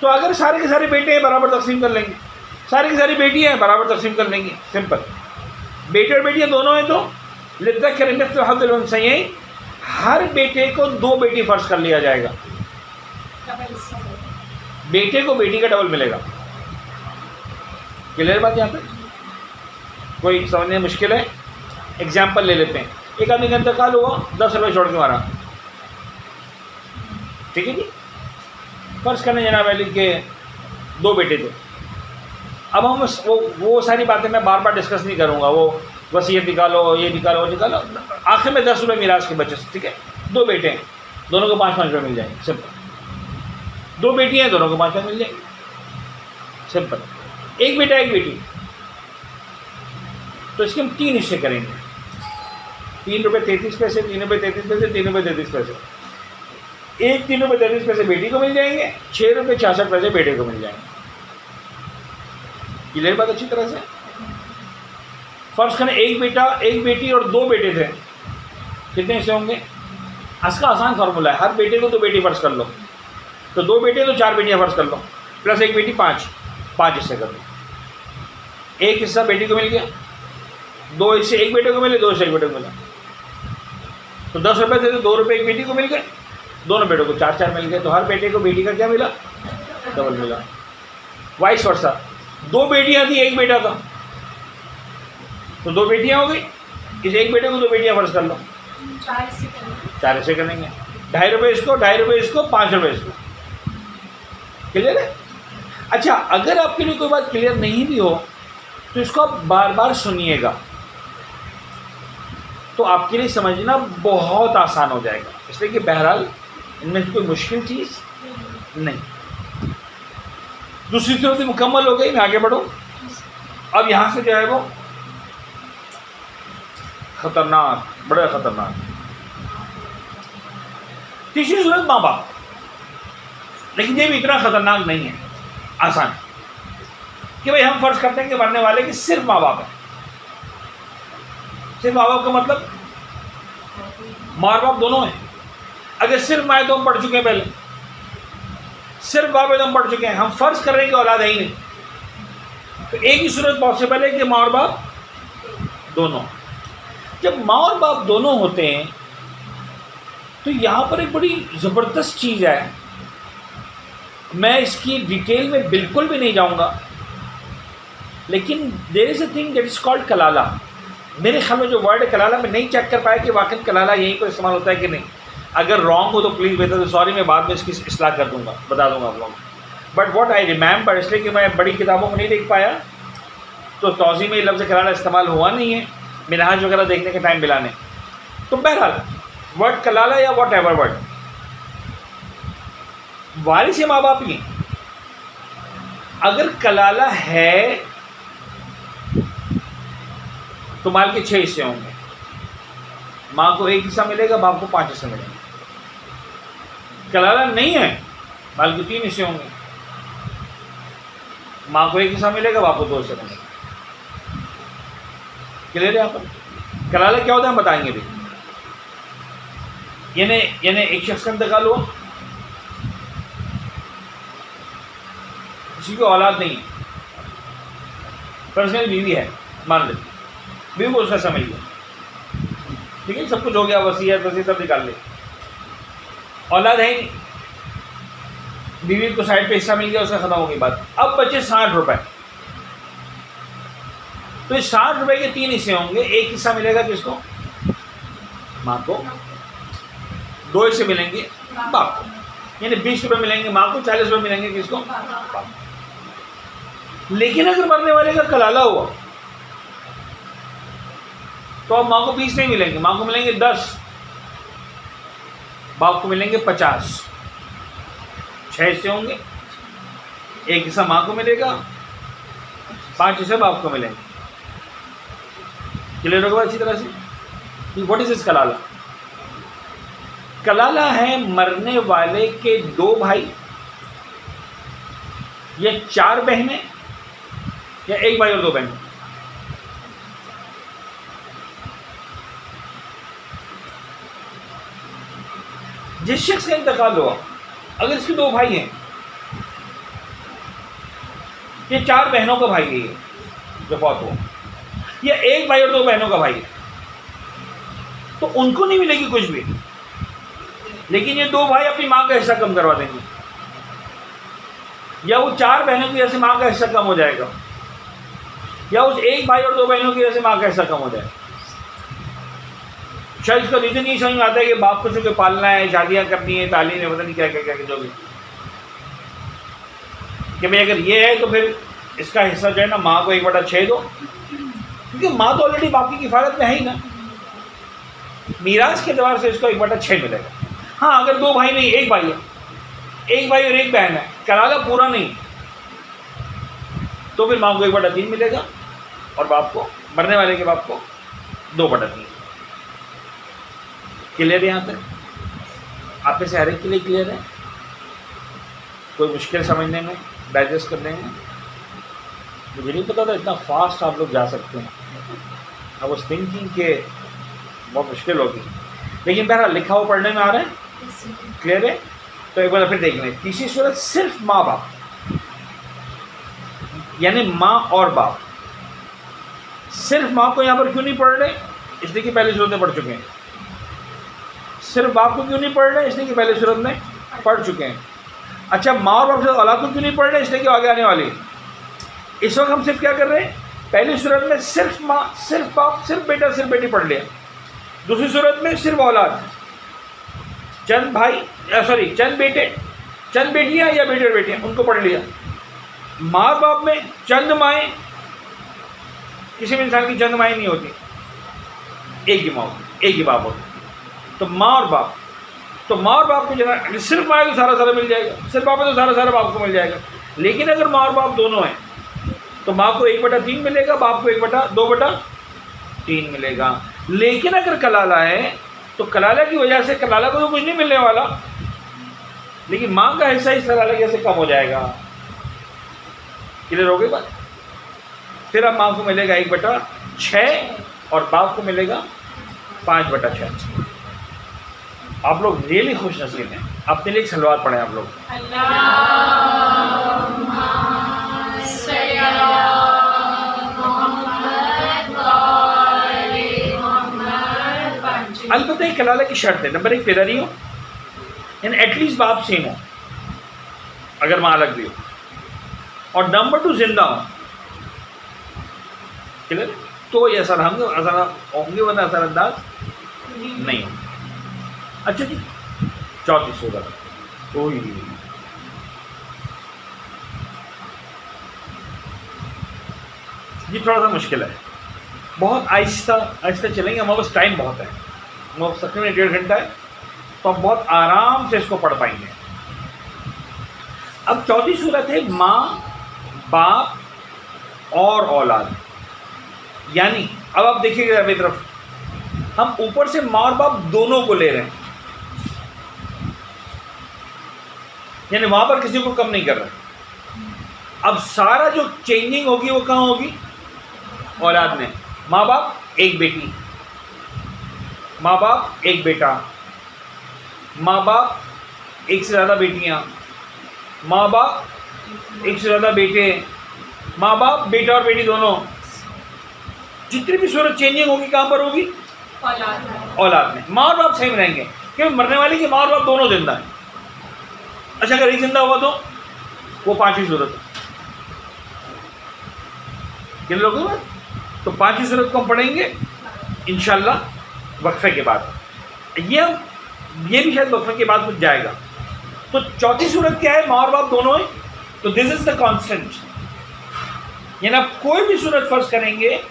तो अगर सारे के सारे बेटे हैं बराबर तकसीम कर लेंगे, सारी की सारी बेटियां हैं बराबर तकसीम कर लेंगे, सिंपल। बेटे और बेटियां दोनों हैं तो सही, हर बेटे को 2 बेटी फर्ज कर लिया जाएगा, बेटे को बेटी का डबल मिलेगा। क्लियर बात यहाँ पे? कोई समझने में मुश्किल है? एग्जाम्पल ले लेते हैं, एक आदमी का इंतकाल हुआ, 10 रुपये छोड़ के मारा, ठीक है जी। फ़र्ज़ करने जनाब अली के 2 बेटे थे। अब हम वो सारी बातें मैं बार बार डिस्कस नहीं करूँगा, वो वसीयत निकालो, ये निकालो, वो निकालो, आखिर में 10 रुपये मिराज के बचे, ठीक है। 2 बेटे हैं, दोनों को 5-5 रुपये मिल जाएंगे, सिंपल। 2 बेटियाँ हैं, दोनों को 5-5 मिल जाएंगे, सिंपल। एक बेटा एक बेटी, तो इसके हम 3 हिस्से करेंगे, 3 रुपये 33 पैसे, 3 रुपये 33 पैसे, 3 रुपये 33 पैसे। एक 3 रुपये 33 पैसे बेटी को मिल जाएंगे, 6 रुपये 66 पैसे बेटे को मिल जाएंगे। क्लियर बात अच्छी तरह से? फर्ज करें एक बेटा एक बेटी और 2 बेटे थे, कितने हिस्से होंगे? इसका आसान फार्मूला है, हर बेटे को 2 बेटी फर्ज कर लो, तो 2 बेटे तो 4 बेटियाँ फर्ज कर लो, प्लस एक बेटी 5 हिस्से कर लो। एक हिस्सा बेटी को मिल गया, 2 हिस्से एक बेटे को मिले, 2 हिस्से एक बेटे को मिला, तो 10 रुपये थे तो 2 रुपये एक बेटी को मिल गए, दोनों बेटों को 4-4 मिल गए, तो हर बेटे को बेटी का क्या मिला? डबल मिला। वाइस वर्सा, 2 बेटियां थी एक बेटा था, तो 2 बेटियां हो गई, इस एक बेटे को 2 बेटियां फर्ज कर लो, 4 हिस्से करेंगे, 2.5 रुपये इसको, 2.5 रुपये इसको, 5 रुपये इसको। क्लियर है? अच्छा, अगर आपके लिए कोई बात क्लियर नहीं भी हो तो इसको आप बार बार सुनिएगा, तो आपके लिए समझना बहुत आसान हो जाएगा, इसलिए कि बहरहाल इनमें से कोई मुश्किल चीज़ नहीं। दूसरी सूरत मुकम्मल हो गई, मैं आगे बढ़ूँ। अब यहाँ से जो है वो खतरनाक, बड़ा खतरनाक। तीसरी सूरत माँ बाप, लेकिन ये भी इतना खतरनाक नहीं है, आसान, कि भाई हम फर्ज करते हैं कि मरने वाले की सिर्फ माँ बाप है। सिर्फ माँ बाप का मतलब माँ बाप दोनों हैं। अगर सिर्फ माँ तो हम पढ़ चुके हैं, पहले सिर्फ बाप है तो हम पढ़ चुके हैं, हम फर्ज कर रहे हैं कि औलाद है ही नहीं, तो एक ही सूरत पॉसिबल है कि माँ और बाप दोनों। जब माँ और बाप दोनों होते हैं तो यहाँ पर एक बड़ी ज़बरदस्त चीज़ है, मैं इसकी डिटेल में बिल्कुल भी नहीं जाऊँगा, लेकिन there is a thing that is called कलाला। मेरे ख्याल में जो वर्ड है कलाला, मैं नहीं चेक कर पाया कि वाकई कलाला यहीं पर इस्तेमाल होता है कि नहीं। अगर रॉन्ग हो तो प्लीज़ बेहतर, तो सॉरी, मैं बाद में इसकी इस्लाह कर दूँगा, बता दूँगा आप लोगों को। बट व्हाट आई रिमेंबर, इसलिए कि मैं बड़ी किताबों को नहीं देख पाया, तो तौज़ी में लफ्ज़ कलाला इस्तेमाल हुआ नहीं है, मिनहाज वगैरह देखने के टाइम मिलाने। तो बहरहाल वर्ड कलाला या वॉट एवर वर्ड, वारिस या माँ बाप ही। अगर कलाला है तो माल के 6 हिस्से होंगे, माँ को 1 हिस्सा मिलेगा, बाप को 5 हिस्से मिलेंगे। कलाला नहीं है, माल के 3 हिस्से होंगे, माँ को 1 हिस्सा मिलेगा, बाप को 2 हिस्से मिलेंगे। क्लियर है? यहाँ पर कलाला क्या होता है हम बताएंगे भी। यानी एक शख्स का इंतकाल हुआ, किसी की औलाद नहीं है, पर्सनल बीवी है, मान लेते बीवी को उसका समझ लिया, ठीक है, सब कुछ हो गया, वसीयत सब निकाल ले, औलाद है ही नहीं, बीवी को साइड पे हिस्सा मिल गया, उसका खत्म हो गई बात। अब बचे 60 रुपए, तो इस 60 रुपए के 3 हिस्से होंगे। एक हिस्सा मिलेगा किसको? माँ को, 2 हिस्से मिलेंगे बाप को, यानी 20 रुपये मिलेंगे माँ को, 40 रुपये मिलेंगे किसको? बाप। लेकिन अगर मरने वाले का कलाला हुआ तो अब माँ को 20 नहीं मिलेंगे, माँ को मिलेंगे 10, बाप को मिलेंगे 50। 6 हिस्से होंगे, एक हिस्सा माँ को मिलेगा, 5 हिस्से बाप को मिलेंगे। क्लियर होगा अच्छी तरह से? व्हाट इज इस कलाला? कलाला है मरने वाले के 2 भाई या 4 बहनें या 1 भाई और 2 बहनें। जिस शख्स का इंतकाल हुआ, अगर इसके 2 भाई हैं, ये 4 बहनों का भाई है ये जो फौत हुआ, या 1 भाई और 2 बहनों का भाई है, तो उनको नहीं मिलेगी कुछ भी, लेकिन ये 2 भाई अपनी माँ का हिस्सा कम करवा देंगे, या वो 4 बहनों की जैसे माँ का हिस्सा कम हो जाएगा, या उस एक भाई और दो बहनों की वजह से माँ का हिस्सा कम हो जाए। शायद इसका रीज़न नहीं समझ में आता है कि बाप को चूँकि पालना है, शादियाँ करनी है, तालीम है, पता नहीं क्या क्या क्या जो भी, कि भाई अगर ये है तो फिर इसका हिस्सा जो है ना माँ को 1/6 दो, क्योंकि माँ तो ऑलरेडी बाप की किफ़ायत में है ही ना, मीरास के एतबार से इसको 1/6 मिलेगा। हाँ, अगर दो भाई नहीं, एक भाई है, एक भाई और एक बहन है, कलाला पूरा नहीं, तो फिर माँ को 1/3 मिलेगा और बाप को, मरने वाले के बाप को 2/3। क्लियर है? यहाँ तक आप में से हर एक के लिए क्लियर है? कोई मुश्किल समझने में, डाइजेस्ट करने में? मुझे नहीं पता था इतना फास्ट आप लोग जा सकते हैं। आई वाज थिंकिंग के बहुत मुश्किल होगी, लेकिन बहरहाल लिखा हुआ पढ़ने में आ रहा है, क्लियर है? तो एक बार फिर देख लें। तीसरी सूरत सिर्फ माँ बाप, यानी माँ और बाप। सिर्फ माँ को यहाँ पर क्यों नहीं पढ़ रहे? इसलिए कि पहली सूरत में पढ़ चुके हैं। सिर्फ बाप को क्यों नहीं पढ़ रहे? इसलिए कि पहले सूरत में पढ़ चुके हैं। अच्छा, माँ और बाप से औलाद को क्यों नहीं पढ़ रहे? इसलिए कि आगे आने वाली है। इस वक्त हम सिर्फ क्या कर रहे हैं? पहली सूरत में सिर्फ माँ, सिर्फ बाप, सिर्फ बेटा, सिर्फ बेटी पढ़ लिया। दूसरी सूरत में सिर्फ औलाद, चंद भाई, चंद बेटे, चंद बेटियाँ या बेटे और बेटियाँ, उनको पढ़ लिया। माँ बाप में चंद माएँ, किसी भी इंसान की चंद माएँ नहीं होती, एक ही माँ होती, एक ही बाप होता। तो माँ और बाप, तो माँ और बाप को जना सिर्फ माँ को सारा सारा मिल जाएगा, सिर्फ बाप है तो सारा सारा बाप को मिल जाएगा। लेकिन अगर माँ और बाप दोनों हैं तो माँ को 1/3 मिलेगा, बाप को 2/3 मिलेगा। लेकिन अगर कलाला है तो कलाला की वजह से कलाला को तो कुछ नहीं मिलने वाला, लेकिन माँ का हिस्सा इस कलाला की वजह से कम हो जाएगा। क्लियर हो गई बात? फिर अब माँ को मिलेगा 1/6 और बाप को मिलेगा 5/6। आप लोग रियली खुश नसीब हैं। अपने लिए एक सलवार पढ़ें आप लोग। अलबत्ता एक कलाला की शर्त है, नंबर 1 पेदारी हो, यानी एटलीस्ट बाप सेम हो, अगर माँ अलग भी हो, और नंबर 2 जिंदा हो। क्लियर? तो ये असर होंगे वरना असरअंदाज नहीं होंगे। अच्छा जी, चौथी सूरत, ये थोड़ा सा मुश्किल है, बहुत आहिस्ता आहिस्ता चलेंगे, हमारे पास टाइम बहुत है, हमारे पास तकरीबन 1.5 घंटा है, तो हम बहुत आराम से इसको पढ़ पाएंगे। अब चौथी सूरत है माँ, बाप और औलाद। यानी अब आप देखिएगा मेरी तरफ, हम ऊपर से माँ और बाप दोनों को ले रहे हैं, यानी वहां पर किसी को कम नहीं कर रहे। अब सारा जो चेंजिंग होगी वो कहाँ होगी? औलाद में। माँ बाप एक बेटी, माँ बाप एक बेटा, माँ बाप एक से ज़्यादा बेटियाँ, माँ बाप एक से ज़्यादा बेटे, माँ बाप बेटा और बेटी दोनों। जितनी भी सूरत चेंजिंग होगी कहाँ पर होगी? औलाद में। माँ और बाप सेम रहेंगे, क्योंकि मरने वाले की माँ और बाप दोनों जिंदा हैं। अच्छा, अगर एक जिंदा हुआ तो वो 5वीं सूरत है। किन लोगों में? तो 5वीं सूरत को हम पढ़ेंगे इंशाल्लाह वक्फे के बाद। ये भी शायद वक्फे के बाद कुछ जाएगा। तो चौथी सूरत क्या है? माँ और बाप दोनों है, तो दिस इज द कांस्टेंट। यानी आप कोई भी सूरत फर्ज करेंगे,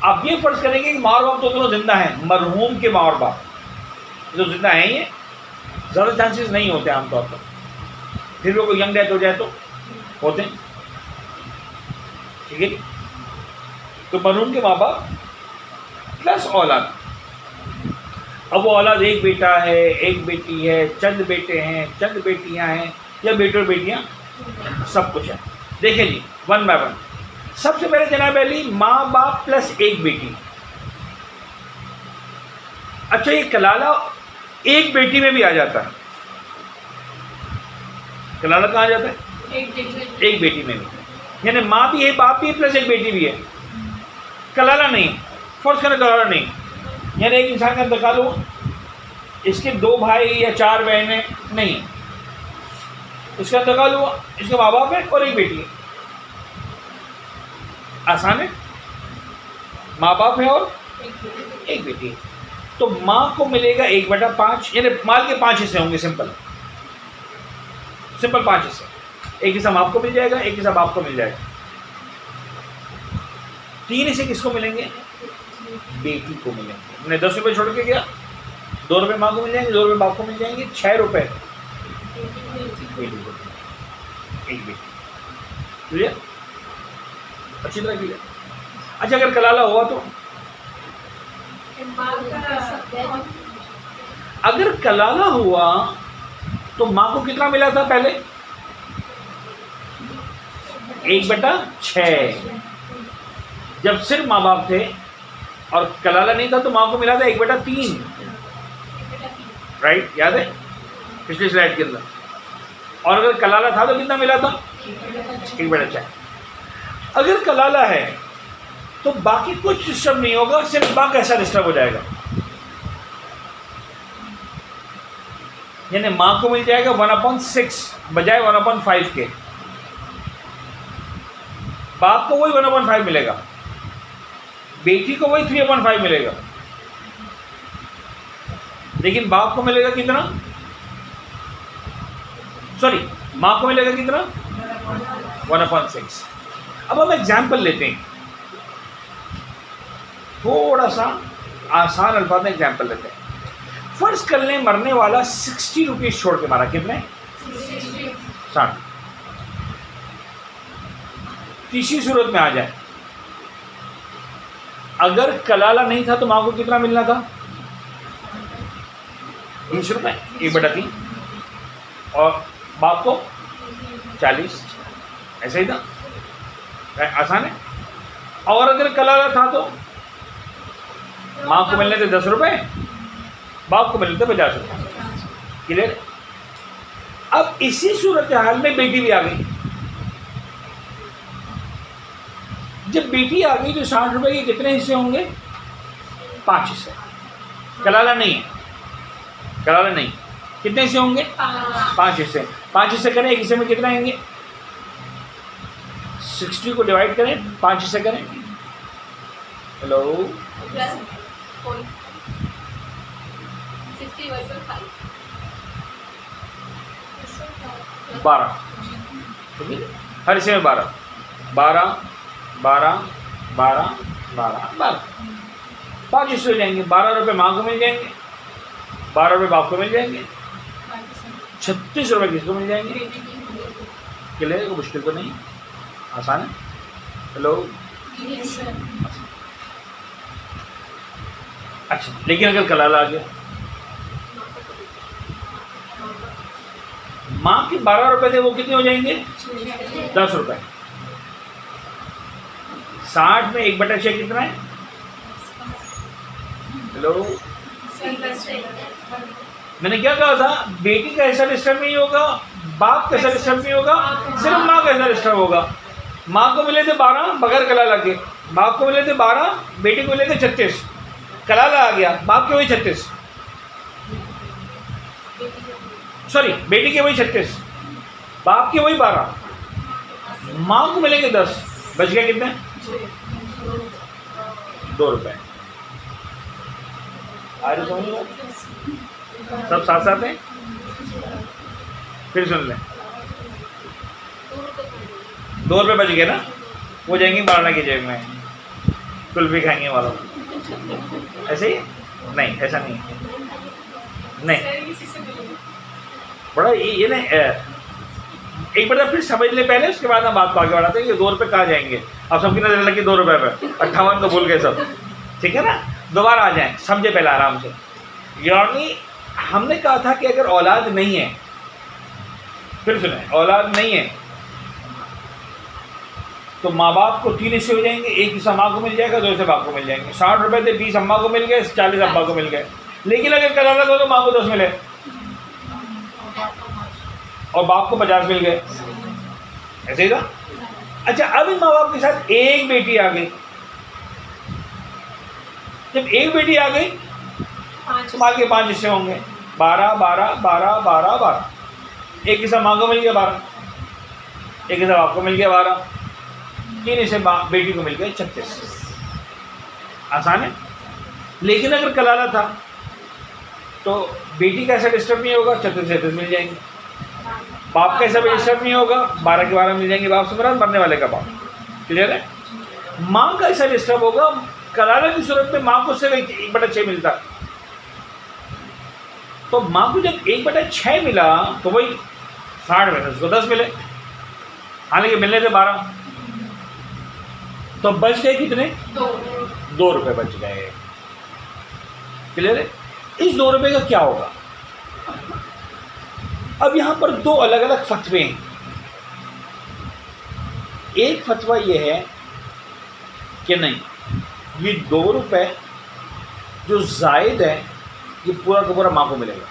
आप ये फर्ज करेंगे कि माँ और बाप तो दोनों जिंदा हैं, मरहूम के माँ और बाप जो जिंदा हैं, ये ज़्यादा चांसेस नहीं होते आमतौर पर, फिर भी कोई यंग डेथ हो जाए तो होते हैं, ठीक है। तो मरहूम के माँ बाप प्लस औलाद। अब वो औलाद एक बेटा है, एक बेटी है, चंद बेटे हैं, चंद बेटियां हैं, या बेटे और बेटियां, सब कुछ है। देखिए जी, 1 बाय 1। सबसे पहले जनाब अली, माँ बाप प्लस एक बेटी। अच्छा, ये कलाला एक बेटी में भी आ जाता है। कलाला कहाँ आ जाता है? एक बेटी में भी, यानी माँ भी है, बाप भी है, प्लस एक बेटी भी है। कलाला नहीं, फर्ज करें कलाला नहीं, यानी एक इंसान का इंतकाल हो, इसके 2 भाई या 4 बहनें नहीं, इसका इंतकाल हुआ, इसके माँ बाप है और एक बेटी है। आसान है? माँ बाप है और एक बेटी है। तो माँ को मिलेगा 1/5, यानी माल के 5 हिस्से होंगे। सिंपल 5 हिस्से, एक हिस्सा माँ को मिल जाएगा, एक हिस्सा बाप को मिल जाएगा। 3 हिस्से किसको मिलेंगे? बेटी को मिलेंगे। मैंने 10 रुपये छोड़ के गया, 2 रुपये माँ को मिल जाएंगे, 2 रुपये बाप को मिल जाएंगे, 6 रुपये बेटी को, एक बेटी। क्लियर? अच्छी तरह क्लियर। अच्छा, अगर कलाला हुआ तो? अगर कलाला हुआ तो माँ को कितना मिला था पहले? 1/6। जब सिर्फ माँ बाप थे और कलाला नहीं था तो माँ को मिला था 1/3। राइट, याद है पिछली स्लाइड के अंदर। और अगर कलाला था तो कितना मिला था? 1/6। अगर कलाला है तो बाकी कुछ डिस्टर्ब नहीं होगा, सिर्फ बा कैसा डिस्टर्ब हो जाएगा। यानी माँ को मिल जाएगा 1/6 बजाय 1/5 के, बाप को वही 1/5 मिलेगा, बेटी को वही 3/5 मिलेगा, लेकिन बाप को मिलेगा कितना? सॉरी, माँ को मिलेगा कितना? 1/6। अब हम एग्जाम्पल लेते हैं, थोड़ा सा आसान अल्फाज में एग्जाम्पल लेते हैं। फर्ज कर लें मरने वाला 60 रुपीज़ छोड़ के मारा। कितने? 60। तीसरी सूरत में आ जाए, अगर कलाला नहीं था तो माँ को कितना मिलना था? 20 रुपये, 1/3, और बाप को 40। ऐसा ही था, आसान है। और अगर कलाला था तो माँ को मिलने थे 10 रुपये, बाप को मिलने थे 50 रुपये। क्लियर? अब इसी सूरत हाल में बेटी भी आ गई। जब बेटी आ गई तो 60 रुपये के कितने हिस्से होंगे? 5 हिस्से। कलाला नहीं है, कलाला नहीं, कितने हिस्से होंगे? 5 हिस्से। 5 हिस्से करें, एक हिस्से में कितना आएंगे? 60 को डिवाइड करें, 5 हिस्से करें। हेलो, 12, ठीक है, हर हिस्से में 12, 12, 12, 12, 12, 12, 5 हिस्से हो जाएंगे। 12 रुपये माँ को मिल जाएंगे, 12 रुपये बाप को मिल जाएंगे, 36 रुपये किसको मिल जाएंगे? क्लियर? को मुश्किल तो नहीं, आसान है। हेलो, अच्छा, लेकिन अगर कलाला आ गया, माँ के 12 रुपये थे, वो कितने हो जाएंगे? 10 रुपये। 60 में 1/6 कितना है? हेलो, मैंने क्या कहा था? बेटी का ऐसा डिस्टर्ब नहीं होगा, बाप का ऐसा डिस्टर्ब नहीं होगा, सिर्फ माँ का ऐसा डिस्टर्ब होगा। माँ को मिले थे 12 बगैर कलाला के, बाप को मिले थे 12, बेटी को मिले थे 36। कलाला आ गया, बाप के वही 36, सॉरी बेटी के वही 36, बाप के वही 12, माँ को मिलेंगे 10, बच गया कितने? 2 रुपये। आ रही समझ लो, सब साथ साथ हैं। फिर सुन लें, 2 रुपये बच गए ना, वो जाएंगे बारना की जेब में, कुल्फी खाएंगे वालों। ऐसे ही? नहीं, ऐसा नहीं, नहीं बड़ा ये ना, एक बार फिर समझ ले पहले, उसके बाद हम बात को आगे बढ़ाते हैं कि 2 रुपये कहाँ जाएंगे। अब सबकी नजर लगी 2 रुपये पे, 58 को भूल गए सब, ठीक है ना? दोबारा आ जाएं, समझे पहले आराम से। यानी हमने कहा था कि अगर औलाद नहीं है, फिर सुने, औलाद नहीं है तो माँ बाप को 3 हिस्से हो जाएंगे, एक हिस्सा माँ को मिल जाएगा, 2 हिस्से बाप को मिल जाएंगे। 60 रुपये थे, 20 अम्मा को मिल गए, 40 अब्बा को मिल गए। लेकिन अगर कलाला हो तो माँ को 10 मिले और बाप को 50 मिल गए। ऐसे ही था। अच्छा, अब इन माँ बाप के साथ एक बेटी आ गई। जब एक बेटी आ गई तो माँ के 5 हिस्से होंगे, 12, 12, 12, 12, 12। एक हिस्सा माँ को मिल गया 12, एक हिस्सा बाप को मिल गया 12, 3 हिस्से बेटी को मिल गए 36। आसान है। लेकिन अगर कलाला था तो बेटी का ऐसा डिस्टर्ब नहीं होगा, 36 मिल जाएंगे। बाप का ऐसा भी डिस्टर्ब नहीं होगा, 12 के 12 मिल जाएंगे। बाप से बराबर मरने वाले का बाप। क्लियर है। माँ का ऐसा डिस्टर्ब होगा, कलाला की सूरत में माँ को सिर्फ 1/6 मिलता। तो माँ को जब 1/6 मिला तो वही 60 में उसको 10 मिले, हालांकि मिलने थे 12, तो बच गए कितने? 2 रुपये बच गए। क्लियर है। इस 2 रुपये का क्या होगा? अब यहां पर 2 अलग अलग फतवे हैं। एक फतवा यह है कि नहीं, ये 2 रुपये जो जायद है ये पूरा का पूरा माँ को मिलेगा।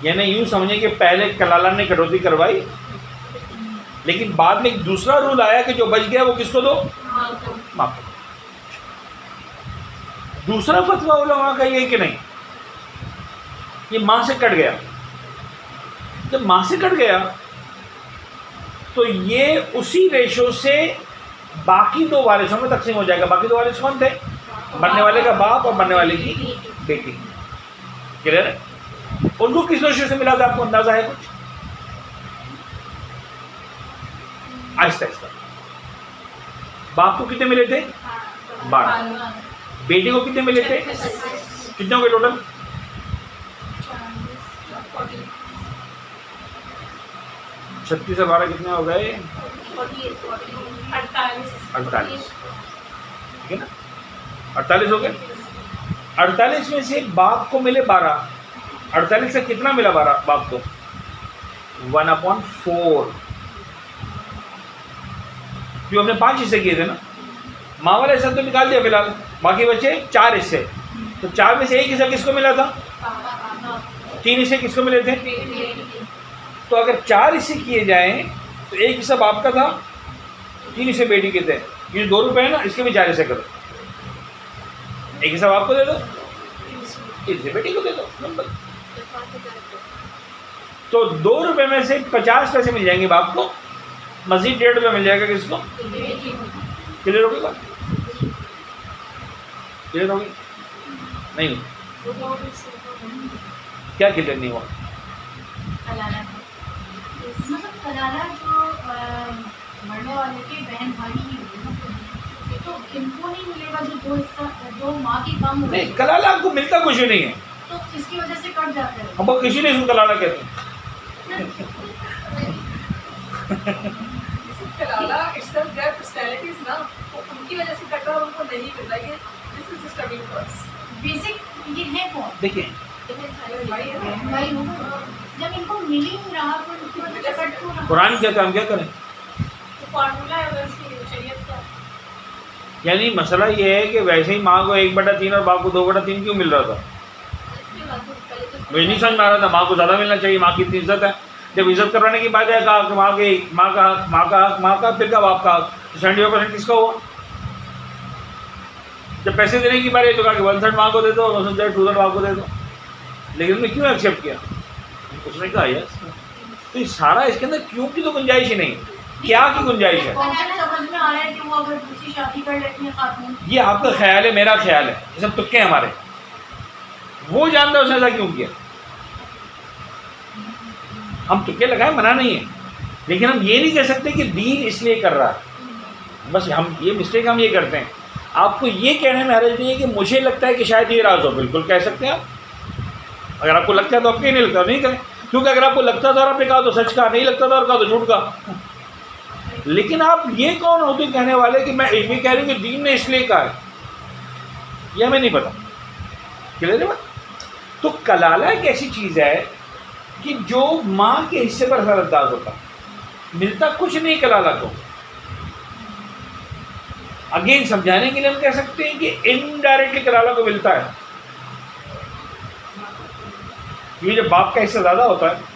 यानी यूं समझे कि पहले कलाला ने कटौती करवाई, लेकिन बाद में एक दूसरा रूल आया कि जो बच गया वो किसको दो? माँ को। दूसरा फतवा उलमा का ये कि नहीं, ये माँ से कट गया। जब माँ से कट गया तो ये उसी रेशो से बाकी 2 वारिसों में तकसीम हो जाएगा। बाकी 2 वारिस कौन थे? मरने वाले का बाप और मरने वाले की बेटी। क्लियर है। उनको किस रेशो से मिला था, आपको अंदाजा है कुछ? आहिस्ता आहिस्ता। बाप को कितने मिले थे? 12। बेटी को कितने मिले थे? कितने हो गए टोटल? 36 से 12 कितने हो गए? 48। ठीक है ना, 48 हो गए। 48 में से बाप को मिले 12। 48 से कितना मिला बाप को? 1/4। जो हमने 5 हिस्से किए थे ना, माँ वाला हिस्सा तो निकाल दिया फिलहाल, बाकी बचे 4 हिस्से। तो 4 में से 1 हिस्सा किसको मिला था? 3 हिस्से किसको मिले थे? तो अगर 4 हिस्से किए जाएं तो 1 हिस्सा बाप का था, 3 हिस्से बेटी के थे। ये 2 रुपये है ना, इसके भी 4 हिस्से करो। 1 हिस्सा बाप को दे दो, 3 हिस्से बेटी को दे दो, नंबर। तो 2 रुपये में से 50 पैसे मिल जाएंगे बाप को, मजीद 1.5 रुपये मिल जाएगा किसको? क्लियर होगी बात? क्लियर होगी? नहीं क्या क्लियर नहीं हुआ? मतलब कलाला जो मरने वाले के बहन भाई ही हुए, तो इनको नहीं मिलेगा जो माँ की कम हो? नहीं, कलाला आपको मिलता कुछ भी नहीं है, तो इसकी वजह से कट जाते हैं। हम किसी ने इसको कलाला कहते हैं। कलाला itself their personalities ना, तो उनकी वजह से कटा और उनको नहीं मिल रहा है। This is struggling for us. Basic ये है कौन? देखिए भाई हो, जब इनको मिल ही नहीं रहा तो उनकी वजह से कट क्यों रहा? कुरान क्या काम क्या करें? तो फार्मूला है उसकी शरीयत का। यानी मसला ये है कि वैसे ही माँ को 1/3 और बाप को 2/3 क्यों मिल रहा था? मुझे नहीं समझ में आ रहा था। माँ को ज़्यादा मिलना चाहिए, माँ की इतनी इज्जत है। जब इज्जत करवाने की बात है, कहा कि माँ का फिर का बाप का 75% किसका हुआ? जब पैसे देने की बारी है तो कहा कि 1/3 माँ को दे दो, 2/3 बाप को दे दो। लेकिन उसने क्यों एक्सेप्ट किया? उसने कहा यस। तो ये सारा इसके अंदर क्यों की तो गुंजाइश ही नहीं, क्या की गुंजाइश है? समझ में आ रहा है कि वो अगर दूसरी शादी कर लेती है खातून। ये आपका ख्याल है, मेरा ख्याल है, ये सब तुक्के हैं हमारे। वो जानता है उसने ऐसा क्यों किया। हम तुक्के लगाए, मना नहीं है, लेकिन हम ये नहीं कह सकते कि दीन इसलिए कर रहा है। बस हम ये मिस्टेक हम ये करते हैं। आपको ये कहने में हर्ज नहीं है कि मुझे लगता है कि शायद ये राज हो, बिल्कुल कह सकते हैं आप। अगर आपको लगता है तो आपको नहीं लगता नहीं करें, क्योंकि अगर आपको लगता था और आपने कहा तो सच कहा, नहीं लगता था और कहा तो झूठ कहा। लेकिन आप ये कौन होते कहने वाले कि मैं ये कह रही हूँ कि दीन ने इसलिए कहा है, ये हमें नहीं पता। क्लियर है बात? तो कलाला एक ऐसी चीज़ है कि जो माँ के हिस्से पर असरअंदाज होता, मिलता कुछ नहीं कलाला को। अगेन समझाने के लिए हम कह सकते हैं कि इनडायरेक्टली कलाला को मिलता है, क्योंकि जब बाप का हिस्सा ज़्यादा होता है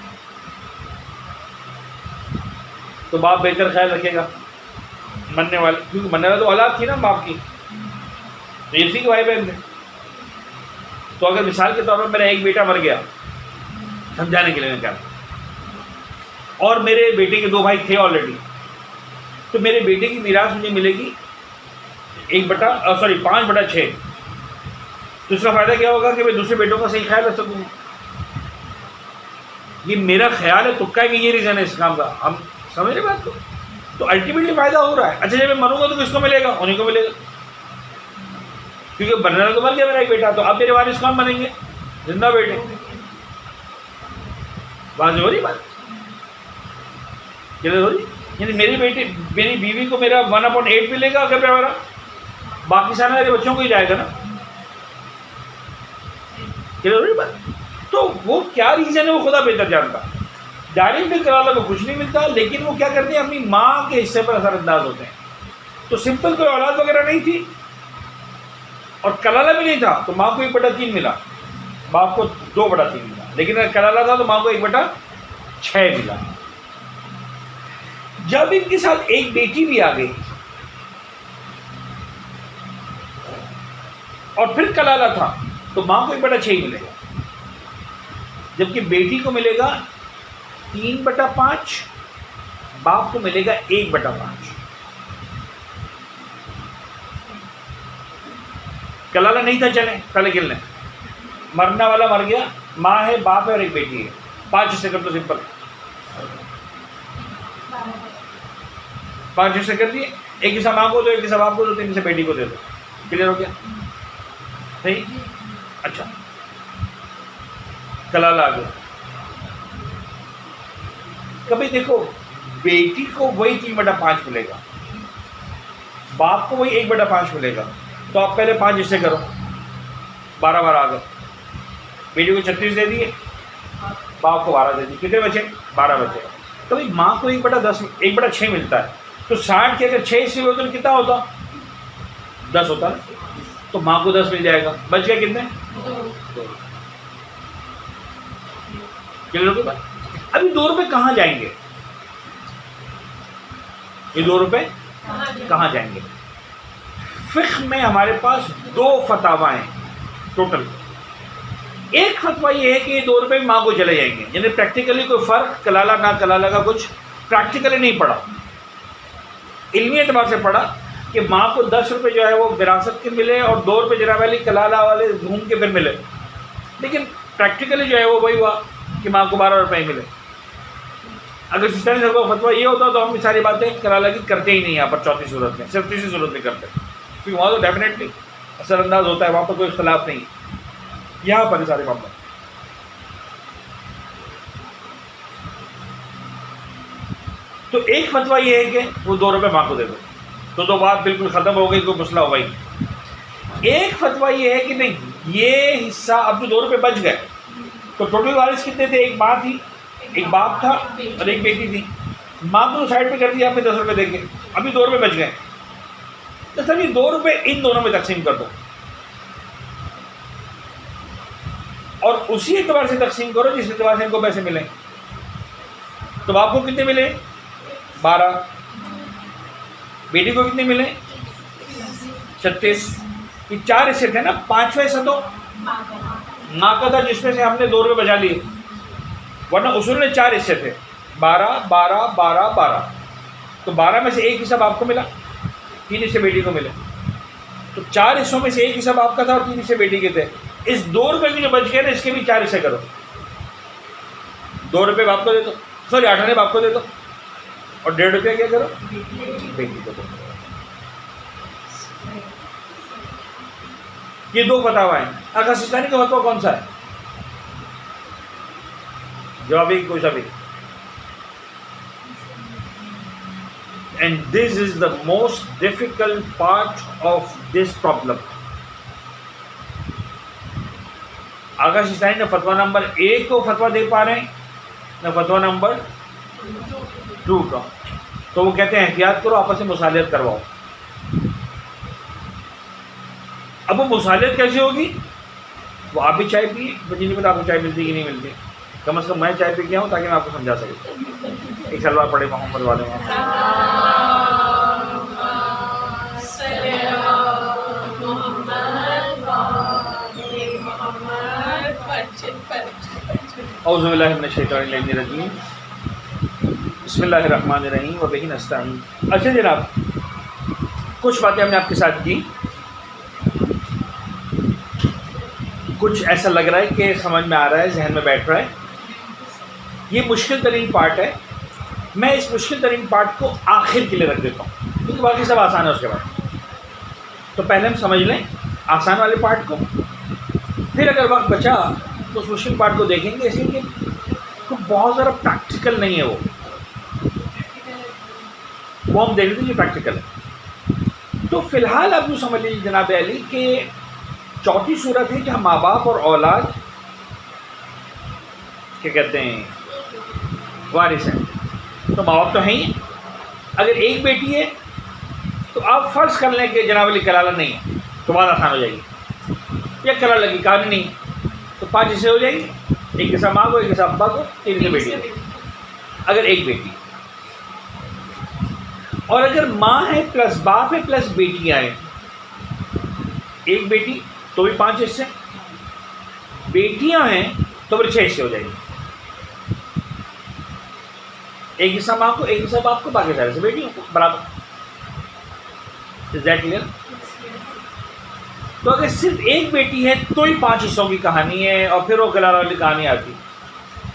तो बाप बेहतर ख्याल रखेगा मरने वाले, क्योंकि मरने वाला तो औलाद थी ना बाप की, तो इसी के भाई बहन थे। तो अगर मिसाल के तौर पर मेरा एक बेटा मर गया, समझाने के लिए मैं क्या, और मेरे बेटे के 2 भाई थे ऑलरेडी, तो मेरे बेटे की मीरास मुझे मिलेगी 5/6। तो इसका फ़ायदा क्या होगा कि मैं दूसरे बेटों का सही ख्याल रख सकूँगा। ये मेरा ख्याल है, तुक्का है कि ये रीज़न है इस काम का। हम समझ रहे बात को? तो अल्टीमेटली फ़ायदा हो रहा है। अच्छा, जब मैं मरूंगा तो किसको मिलेगा? उन्हीं को मिलेगा, क्योंकि बनना तो मर गया मेरा एक बेटा, तो अब मेरे वारिस कौन बनेंगे? जिंदा बेटे। बात हो रही बात क्लियर हो रही? यानी मेरी बीवी को मेरा 1/8 मिलेगा अगर मेरा, बाकी सारा मेरे बच्चों को ही जाएगा ना। क्लियर हो रही बात? तो वो क्या रीज़न है वो खुदा बेहतर जानता। डायरेक्ट कलाला को कुछ नहीं मिलता, लेकिन वो क्या करते हैं, अपनी माँ के हिस्से पर असरअंदाज होते हैं। तो सिंपल कोई औलाद वगैरह नहीं थी और कलाला भी नहीं था, तो माँ को 1/3 मिला, बाप को 2/3 मिला। लेकिन अगर कलाला था तो माँ को 1/6 मिला। जब इनके साथ एक बेटी भी आ गई और फिर कलाला था, तो माँ को 1/6 ही मिलेगा, जबकि बेटी को मिलेगा 3/5, बाप को मिलेगा 1/5। कलाला नहीं था, चले पहले गिलने, मरने वाला मर गया, माँ है, बाप है और एक बेटी है। 5 हिस्से कर दो, सिंपल 5 हिस्से कर दिए। एक हिस्सा माँ को दो, एक हिस्सा बाप को दो, 3 हिस्से बेटी को दे दो। क्लियर हो गया? सही। अच्छा, कलाला आ गया। कभी देखो, बेटी को वही 3/5 मिलेगा, बाप को वही 1/5 मिलेगा। तो आप पहले 5 हिस्से करो, 12 आ गए। बेटी को 36 दे दिए, बाप को 12 दे दिए, कितने बचे? 12 बचे। कभी माँ को 1/6 मिलता है, तो 60 के अगर 6 हिस्से होते तो कितना होता? 10 होता है। तो माँ को 10 मिल जाएगा, बच गया कितने? 2। क्लियर हो गया? अभी 2 रुपये कहाँ जाएंगे? ये 2 रुपये कहाँ जाएंगे? फ़िक़्ह में हमारे पास 2 फतवा हैं टोटल। एक फतवा ये है कि ये 2 रुपये माँ को चले जाएंगे, यानी प्रैक्टिकली कोई फ़र्क कलाला ना कलाला का कुछ प्रैक्टिकली नहीं पड़ा, इल्मी एतबार से पड़ा कि माँ को 10 रुपये जो है वो विरासत के मिले और 2 रुपये जनाब वाली कलाला वाले घूम के फिर मिले। लेकिन प्रैक्टिकली जो है वो वही हुआ कि माँ को 12 रुपये मिले। अगर सिस्टम से फतवा ये होता तो हम ये सारी बातें कलाला की करते ही नहीं यहाँ पर, चौथी सूरत में, सिर्फ तीसरी सूरत में करते, क्योंकि वहाँ तो डेफिनेटली असरअंदाज होता है, वहाँ पर कोई इख्तलाफ नहीं। यहाँ पर सारे मामले तो एक फतवा ये है कि वो 2 रुपये माँ को दे दो, तो बात बिल्कुल ख़त्म हो गई, कोई मसला हो गई। एक फतवा ये है कि नहीं, ये हिस्सा अब जो 2 रुपये बच गए, तो टोटल वारिस कितने थे? एक माँ थी, एक बाप था और एक बेटी थी। माँ को तो साइड पे कर दिया आपने 10 रुपये देंगे, अभी 2 रुपये बच गए, तो सर ये 2 रुपये इन दोनों में तकसीम कर दो और उसी एतबार से तकसीम करो जिस एतबार से इनको पैसे मिले। तो बाप को कितने मिले? 12। बेटी को कितने मिले? 36। ये 4 हिस्से थे ना, 5वां हिस्सा तो माँ का था जिसमें से हमने 2 रुपये बचा लिए, वरना उसूल में 4 हिस्से थे, 12, 12, 12, 12। तो 12 में से एक हिस्सा बाप को मिला, 3 हिस्से बेटी को मिले। तो 4 हिस्सों में से एक हिस्सा बाप का था और 3 हिस्से बेटी के थे। इस 2 रुपये के जो बच गए ना, इसके भी 4 हिस्से करो। 2 रुपये बाप को दे दो, सॉरी 8 आने बाप को दे दो, और 1.5 रुपया क्या करो? बेटी को दो। ये 2 फतवा हैं। आका सिस्तानी का फतवा कौन सा है? जवाब ही कोई सा भी। And this is the most difficult part of this problem. Agha Sistani न फतवा नंबर 1 को फतवा दे पा रहे हैं, न फतवा नंबर 2 का। तो वो कहते हैं एहतियात करो, आपस में मुसालियत करवाओ। अब वो मुसालियत कैसे होगी? वो आप भी चाय पिए, मुझे नहीं पता आपको चाय मिलती कि नहीं मिलती, कम से कम मैं चाय पी गया हूँ ताकि मैं आपको समझा सकूँ। एक सलवार पढ़े मोहम्मद वाले औज़ु बिल्लाहि मिनश शैतानिर रजीम। बिस्मिल्लाहिर्रहमानिर्रहीम व बिही नस्तईन। अच्छा जनाब, कुछ बातें हमने आपके साथ की, कुछ ऐसा लग रहा है कि समझ में आ रहा है, जहन में बैठ रहा है। ये मुश्किल तरीन पार्ट है, मैं इस मुश्किल तरीन पार्ट को आखिर के लिए रख देता हूँ क्योंकि बाकी सब आसान है उसके बाद। तो पहले हम समझ लें आसान वाले पार्ट को, फिर अगर वक्त बचा तो उस मुश्किल पार्ट को देखेंगे, इसलिए कि तो बहुत ज़्यादा प्रैक्टिकल नहीं है वो हम देख लेते हैं प्रैक्टिकल है। तो फ़िलहाल आप यूँ समझ लीजिए जनाब अली कि चौथी सूरत है जहाँ माँ बाप और औलाद क्या कहते हैं वारिस हैं। तो माँ बाप तो हैं ही, अगर एक बेटी है तो आप फ़र्ज़ कर लें कि जनाब अली कलाला नहीं है तो बात आसान हो जाएगी, या कलाला की कहानी नहीं तो 5 हिस्से हो जाएंगे, एक हिस्सा माँ को, एक हिस्सा अब्बा को, 3 हिस्से बेटी है। अगर एक बेटी, और अगर माँ है प्लस बाप है प्लस बेटियाँ हैं, एक बेटी तो भी 5 हिस्से, बेटियाँ हैं तो फिर 6 हिस्से हो जाएंगे, एक हिस्सा माँ को, एक हिस्सा बाप को, बाकी सारे से बेटियों को बराबर। Is that clear? तो अगर सिर्फ एक बेटी है तो ही 5 हिस्सों की कहानी है और फिर वो कलाला वाली कहानी आती।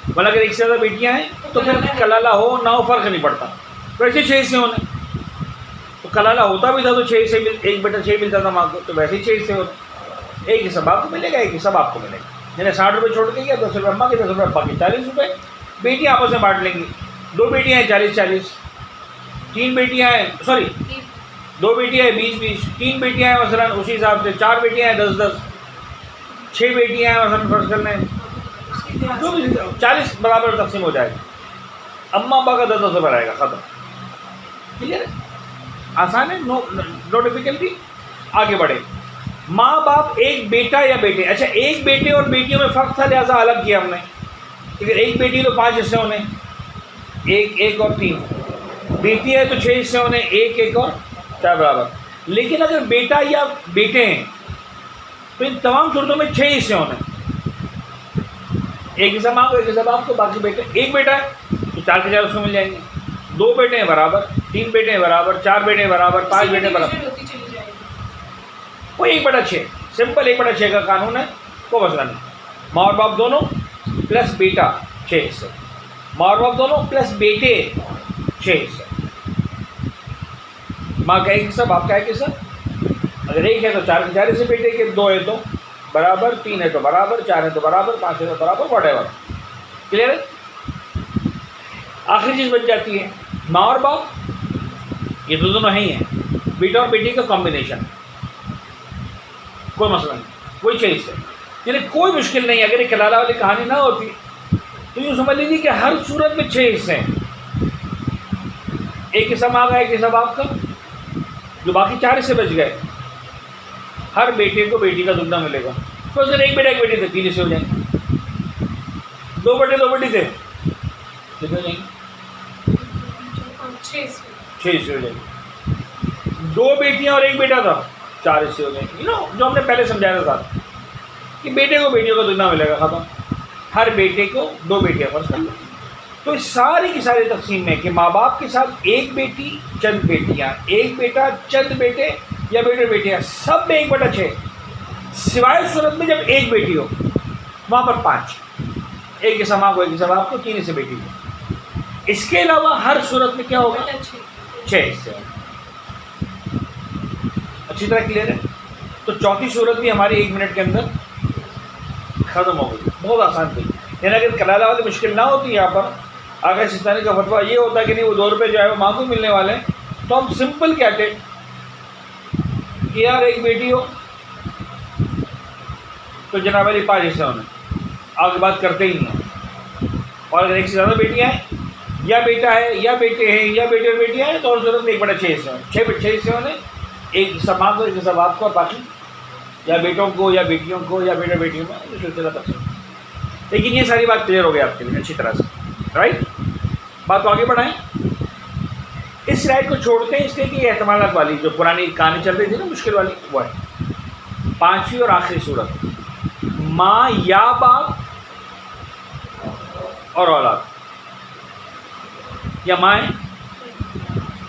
मतलब अगर एक से ज़्यादा बेटियां हैं तो फिर कलाला हो ना हो फ़र्क नहीं पड़ता, वैसे 6 हिस्से होने। तो कलाला होता भी था तो 6 हिस्से, एक बेटा 6 मिलता था माँ को, तो वैसे ही 6 हिस्से होते, एक हिस्सा बाप को मिलेगा, एक हिस्सा बाप को मिलेगा। मैंने 60 रुपये छोड़ के गया, 10 रुपये अम्मा के, 10 रुपये अब्बा के, 40 रुपये बेटियाँ आपस में बांट लेंगी। 2 बेटियाँ हैं 40-40, 3 बेटियाँ हैं, सॉरी 2 बेटियाँ हैं 20-20, 3 बेटियाँ हैं मसलन उसी हिसाब से, 4 बेटियाँ हैं 10-10, 6 बेटियाँ हैं मसलन फर्ज कर लें, जो भी 40 बराबर तकसीम हो जाएगा। अम्मा अब्बा का 10-10 रुपये रहेगा, ख़त्म। क्लियर है? आसान है, नो डिफिकल्टी। आगे बढ़े। माँ बाप एक बेटा या बेटे, अच्छा एक बेटे और बेटियों में फ़र्क था लिहाजा अलग किया हमने। अगर एक बेटी तो 5 हिस्से होने, एक और 3, बेटी है तो 6 हिस्से होने, एक और 4 बराबर। लेकिन अगर बेटा या बेटे हैं तो इन तमाम सूरतों में 6 हिस्से होने, एक हिस्सा माँ को, एक हिस्सा बाप को, बाकी बेटे। एक बेटा है तो 4 के 4 उसको मिल जाएंगे, 2 बेटे हैं बराबर, 3 बेटे हैं बराबर, 4 बेटे हैं बराबर, 5 बेटे बराबर, वो 1/6, सिंपल 1/6 का कानून है, कोई मसला नहीं। माँ और बाप दोनों प्लस बेटा 6 हिस्से, माँ और बाप दोनों प्लस बेटे 6 हिस्से, माँ का 1 हिस्सा, बाप का 1 हिस्सा। अगर 1 है तो 4 के 4 हिस्से बेटे के, 2 है तो बराबर, 3 है तो बराबर, 4 है तो बराबर, 5 है तो बराबर, व्हाटएवर। क्लियर है? आखिरी चीज़ बच जाती है माँ और बाप, ये तो दोनों ही हैं, बेटा और बेटी का कॉम्बिनेशन, कोई मसला नहीं, कोई 6 हिस्से, यानी कोई मुश्किल नहीं। अगर ये कलाला वाली कहानी ना होती तो यूँ समझ लीजिए कि हर सूरत में 6 हिस्से हैं, एक हिस्सा माँ का, एक हिस्सा बाप का, जो बाकी 4 हिस्से बच गए, हर बेटे को बेटी का दुगना मिलेगा। तो सर एक बेटा एक बेटी थे, 3 हिस्से हो जाएंगे, 2 बेटे 2 बेटी थे, कितने हो जाएंगे? 6 हिस्से हो जाएंगे। 2 बेटियां और 1 बेटा था, 4 हिस्से हो जाएंगे। जो हमने पहले समझाया था कि बेटे को बेटियों का दुगना मिलेगा, ख़त्म। हर बेटे को 2 बेटियां फर्ज कर लो। तो इस सारी की सारी तकसीम में कि माँ बाप के साथ एक बेटी चंद बेटियाँ, एक बेटा चंद बेटे या बेटे बेटियाँ, सब में 1/6, सिवाय सूरत में जब एक बेटी हो वहाँ पर 5, एक हिस्सा माँ को, एक हिस्सा बाप को, 3 हिस्से बेटी को। इसके अलावा हर सूरत में क्या होगा? 6 हिस्से। अच्छी तरह क्लियर है? तो चौथी सूरत भी हमारी 1 मिनट के अंदर ख़त्म हो गई, बहुत आसान थी। यानी अगर कलाला वाली मुश्किल ना होती यहाँ पर, आगे सिस्तानी का फतवा ये होता कि नहीं वो 2 रुपये जो है वो माँ को मिलने वाले हैं, तो हम सिंपल कहते कि यार एक बेटी हो तो जनाब वाली 5 हिस्से होने, आगे बात करते ही नहीं हैं। और अगर एक से ज़्यादा बेटियाँ हैं या बेटा है या बेटे हैं या बेटे और बेटियाँ हैं तो और सूरत में 1/6 हिस्से होने, 6 हिस्से होने, एक हिस्सा माँ को, एक हिस्सा बाप को, और बाकी या बेटों को या बेटियों को या बेटे बेटियों में ये सिलसिला तकसीम। लेकिन ये सारी बात क्लियर हो गई आपके लिए अच्छी तरह से, राइट? बात को आगे बढ़ाएं। इस राइट को छोड़ते हैं इसलिए कि एहतमालात वाली जो पुरानी कहानी चल रही थी ना मुश्किल वाली, वो है 5वीं और आखिरी सूरत, माँ या बाप और औलाद। या माँ है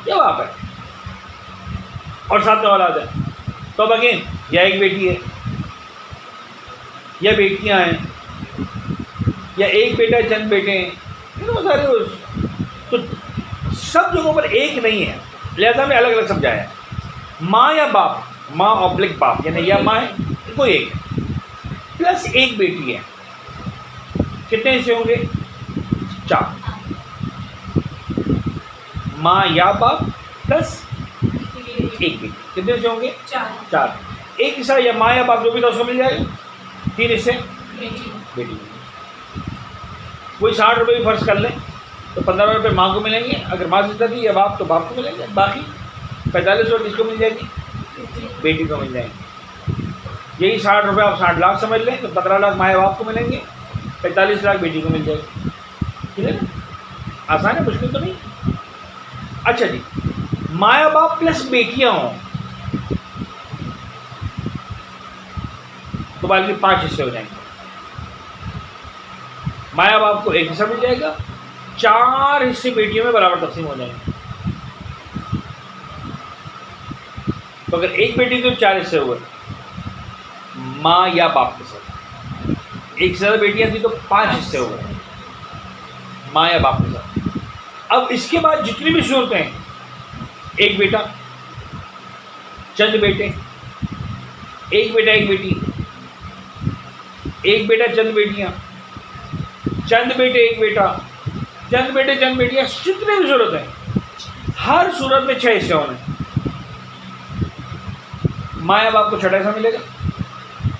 या बाप है, और साथ में औलाद है। तो अब अगेन या एक बेटी है या बेटियां हैं या एक बेटा चंद बेटे हैं, सारे तो सब जगहों पर एक नहीं है, लिहाजा में अलग अलग समझाया है। माँ या बाप, माँ ऑब्लिक बाप, यानी या माँ है कोई एक प्लस एक बेटी है, कितने हिस्से होंगे? 4। माँ या बाप प्लस एक बेटी, कितने हिस्से होंगे? 4। एक हिस्सा या माँ या बाप जो भी था उसको मिल जाएगा, 3 हिस्से बेटी। वही 60 रुपये भी फर्ज कर लें तो 15 रुपये माँ को मिलेंगे, अगर माँ जितना थी या बाप तो बाप को मिलेंगे, बाकी 45 रुपये किसको मिल जाएगी? बेटी को मिल जाएंगे। यही 60 रुपये आप 60 लाख समझ लें तो 15 लाख माँ बाप को मिलेंगे, 45 लाख बेटी को मिल जाएगी। ठीक है ना, आसान है, मुश्किल तो नहीं। अच्छा जी, माँ बाप प्लस बेटियाँ हों तो बाकी 5 हिस्से हो जाएंगे। माँ बाप को एक हिस्सा मिल जाएगा, 4 हिस्से बेटियों में बराबर तकसीम हो जाएंगे। तो अगर एक बेटी तो 4 हिस्से हुए माँ या बाप के साथ, एक से ज़्यादा बेटियां थी तो 5 हिस्से हुए माँ या बाप के साथ। अब इसके बाद जितनी भी सूरतें हैं, एक बेटा चंद बेटे, एक बेटा एक बेटी, एक बेटा चंद बेटियां, चंद बेटे एक बेटा, चंद बेटे चंद बेटियां, जितने भी सूरत हैं, हर सूरत में 6 हिस्से होने। माँ या बाप को 6 हिस्सा मिलेगा,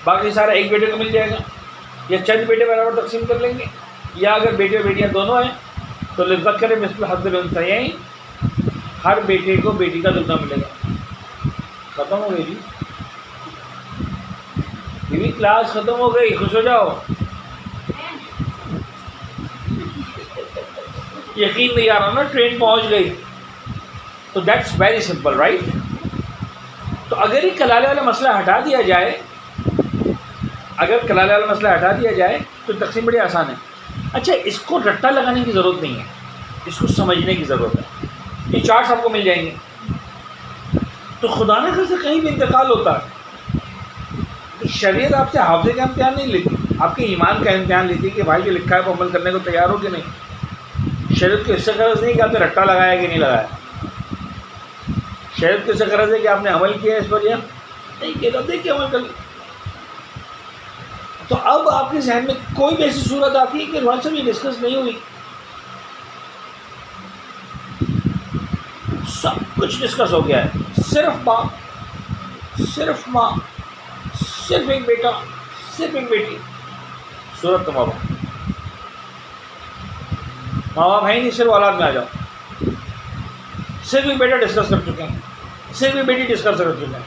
बाकी सारा एक बेटे को मिल जाएगा, या चंद बेटे बराबर तकसीम कर लेंगे, या अगर बेटे और बेटियां दोनों हैं तो लिज़्ज़कर मिस्ल हज़्ज़िल उन्सयैन, हर बेटे को बेटी का दुगना मिलेगा। खत्म हो गई जी, ये क्लास खत्म हो गई, खुश हो जाओ। यकीन नहीं आ रहा ना, ट्रेन पहुंच गई। तो दैट्स वेरी सिंपल, राइट। तो अगर ये कलाले वाला मसला हटा दिया जाए, अगर कलाले वाला मसला हटा दिया जाए तो तकसीम बड़ी आसान है। अच्छा, इसको रट्टा लगाने की ज़रूरत नहीं है, इसको समझने की ज़रूरत है। ये चार्ट्स आपको मिल जाएंगे। तो खुदा न खास्ता कहीं भी इंतकाल होता है तो शरीयत आपसे हाफ़िज़े का इम्तिहान नहीं लेती, आपके ईमान का इम्तिहान लेती है कि भाई जो लिखा है वो अमल करने को तैयार हो कि नहीं। शरीयत को इससे गरज नहीं कि आपने रट्टा लगाया कि नहीं लगाया, शरीयत को इससे गरज है कि आपने अमल किया इस पर या नहीं किया, तो देखिए अमल कर। तो अब आपके जहन में कोई भी ऐसी सूरत आती है कि रोहन साहब ये डिस्कस नहीं हुई, सब कुछ डिस्कस हो गया है, सिर्फ बाप, सिर्फ माँ, सिर्फ एक बेटा, सिर्फ एक बेटी, सूरत तो माँ बाप है नहीं, सिर्फ औलाद में आ जाओ। सिर्फ एक बेटा डिस्कस कर चुके हैं, सिर्फ एक बेटी डिस्कस कर चुके हैं।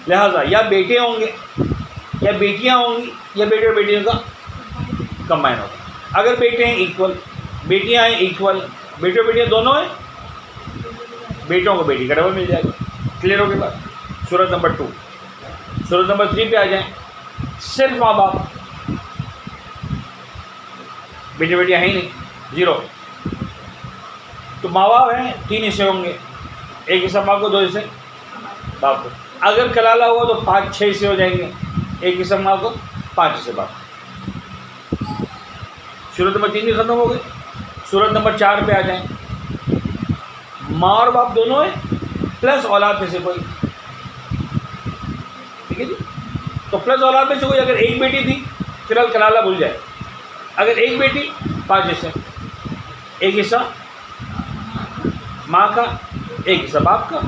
लिहाजा या बेटे होंगे या बेटियां होंगी या बेटे और बेटियों का कंबाइन होगा। अगर बेटे हैं इक्वल, बेटियां हैं इक्वल, बेटे और बेटियां दोनों हैं, बेटों को बेटी का डबल मिल जाएगा। क्लियर हो गया? सूरत नंबर 2। सूरत नंबर 3 पे आ जाएं। सिर्फ माँ बाप, बेटे बेटियां हैं ही नहीं, 0। तो माँ बाप हैं, 3 हिस्से होंगे, एक हिस्सा माँ को, 2 हिस्से बाप को। अगर कलाला हुआ तो 5-6 हिस्से हो जाएंगे, एक हिस्सा माँ को, 5 हिस्से बाप। सूरत नंबर 3 भी खत्म हो गई। सूरत नंबर 4 पे आ जाएं। माँ और बाप दोनों हैं, प्लस औलाद में से कोई, ठीक है जी। तो प्लस औलाद में से कोई, अगर एक बेटी थी फिलहाल कलाला भूल जाए, अगर एक बेटी 5 हिस्से, एक हिस्सा माँ का, एक हिस्सा बाप का,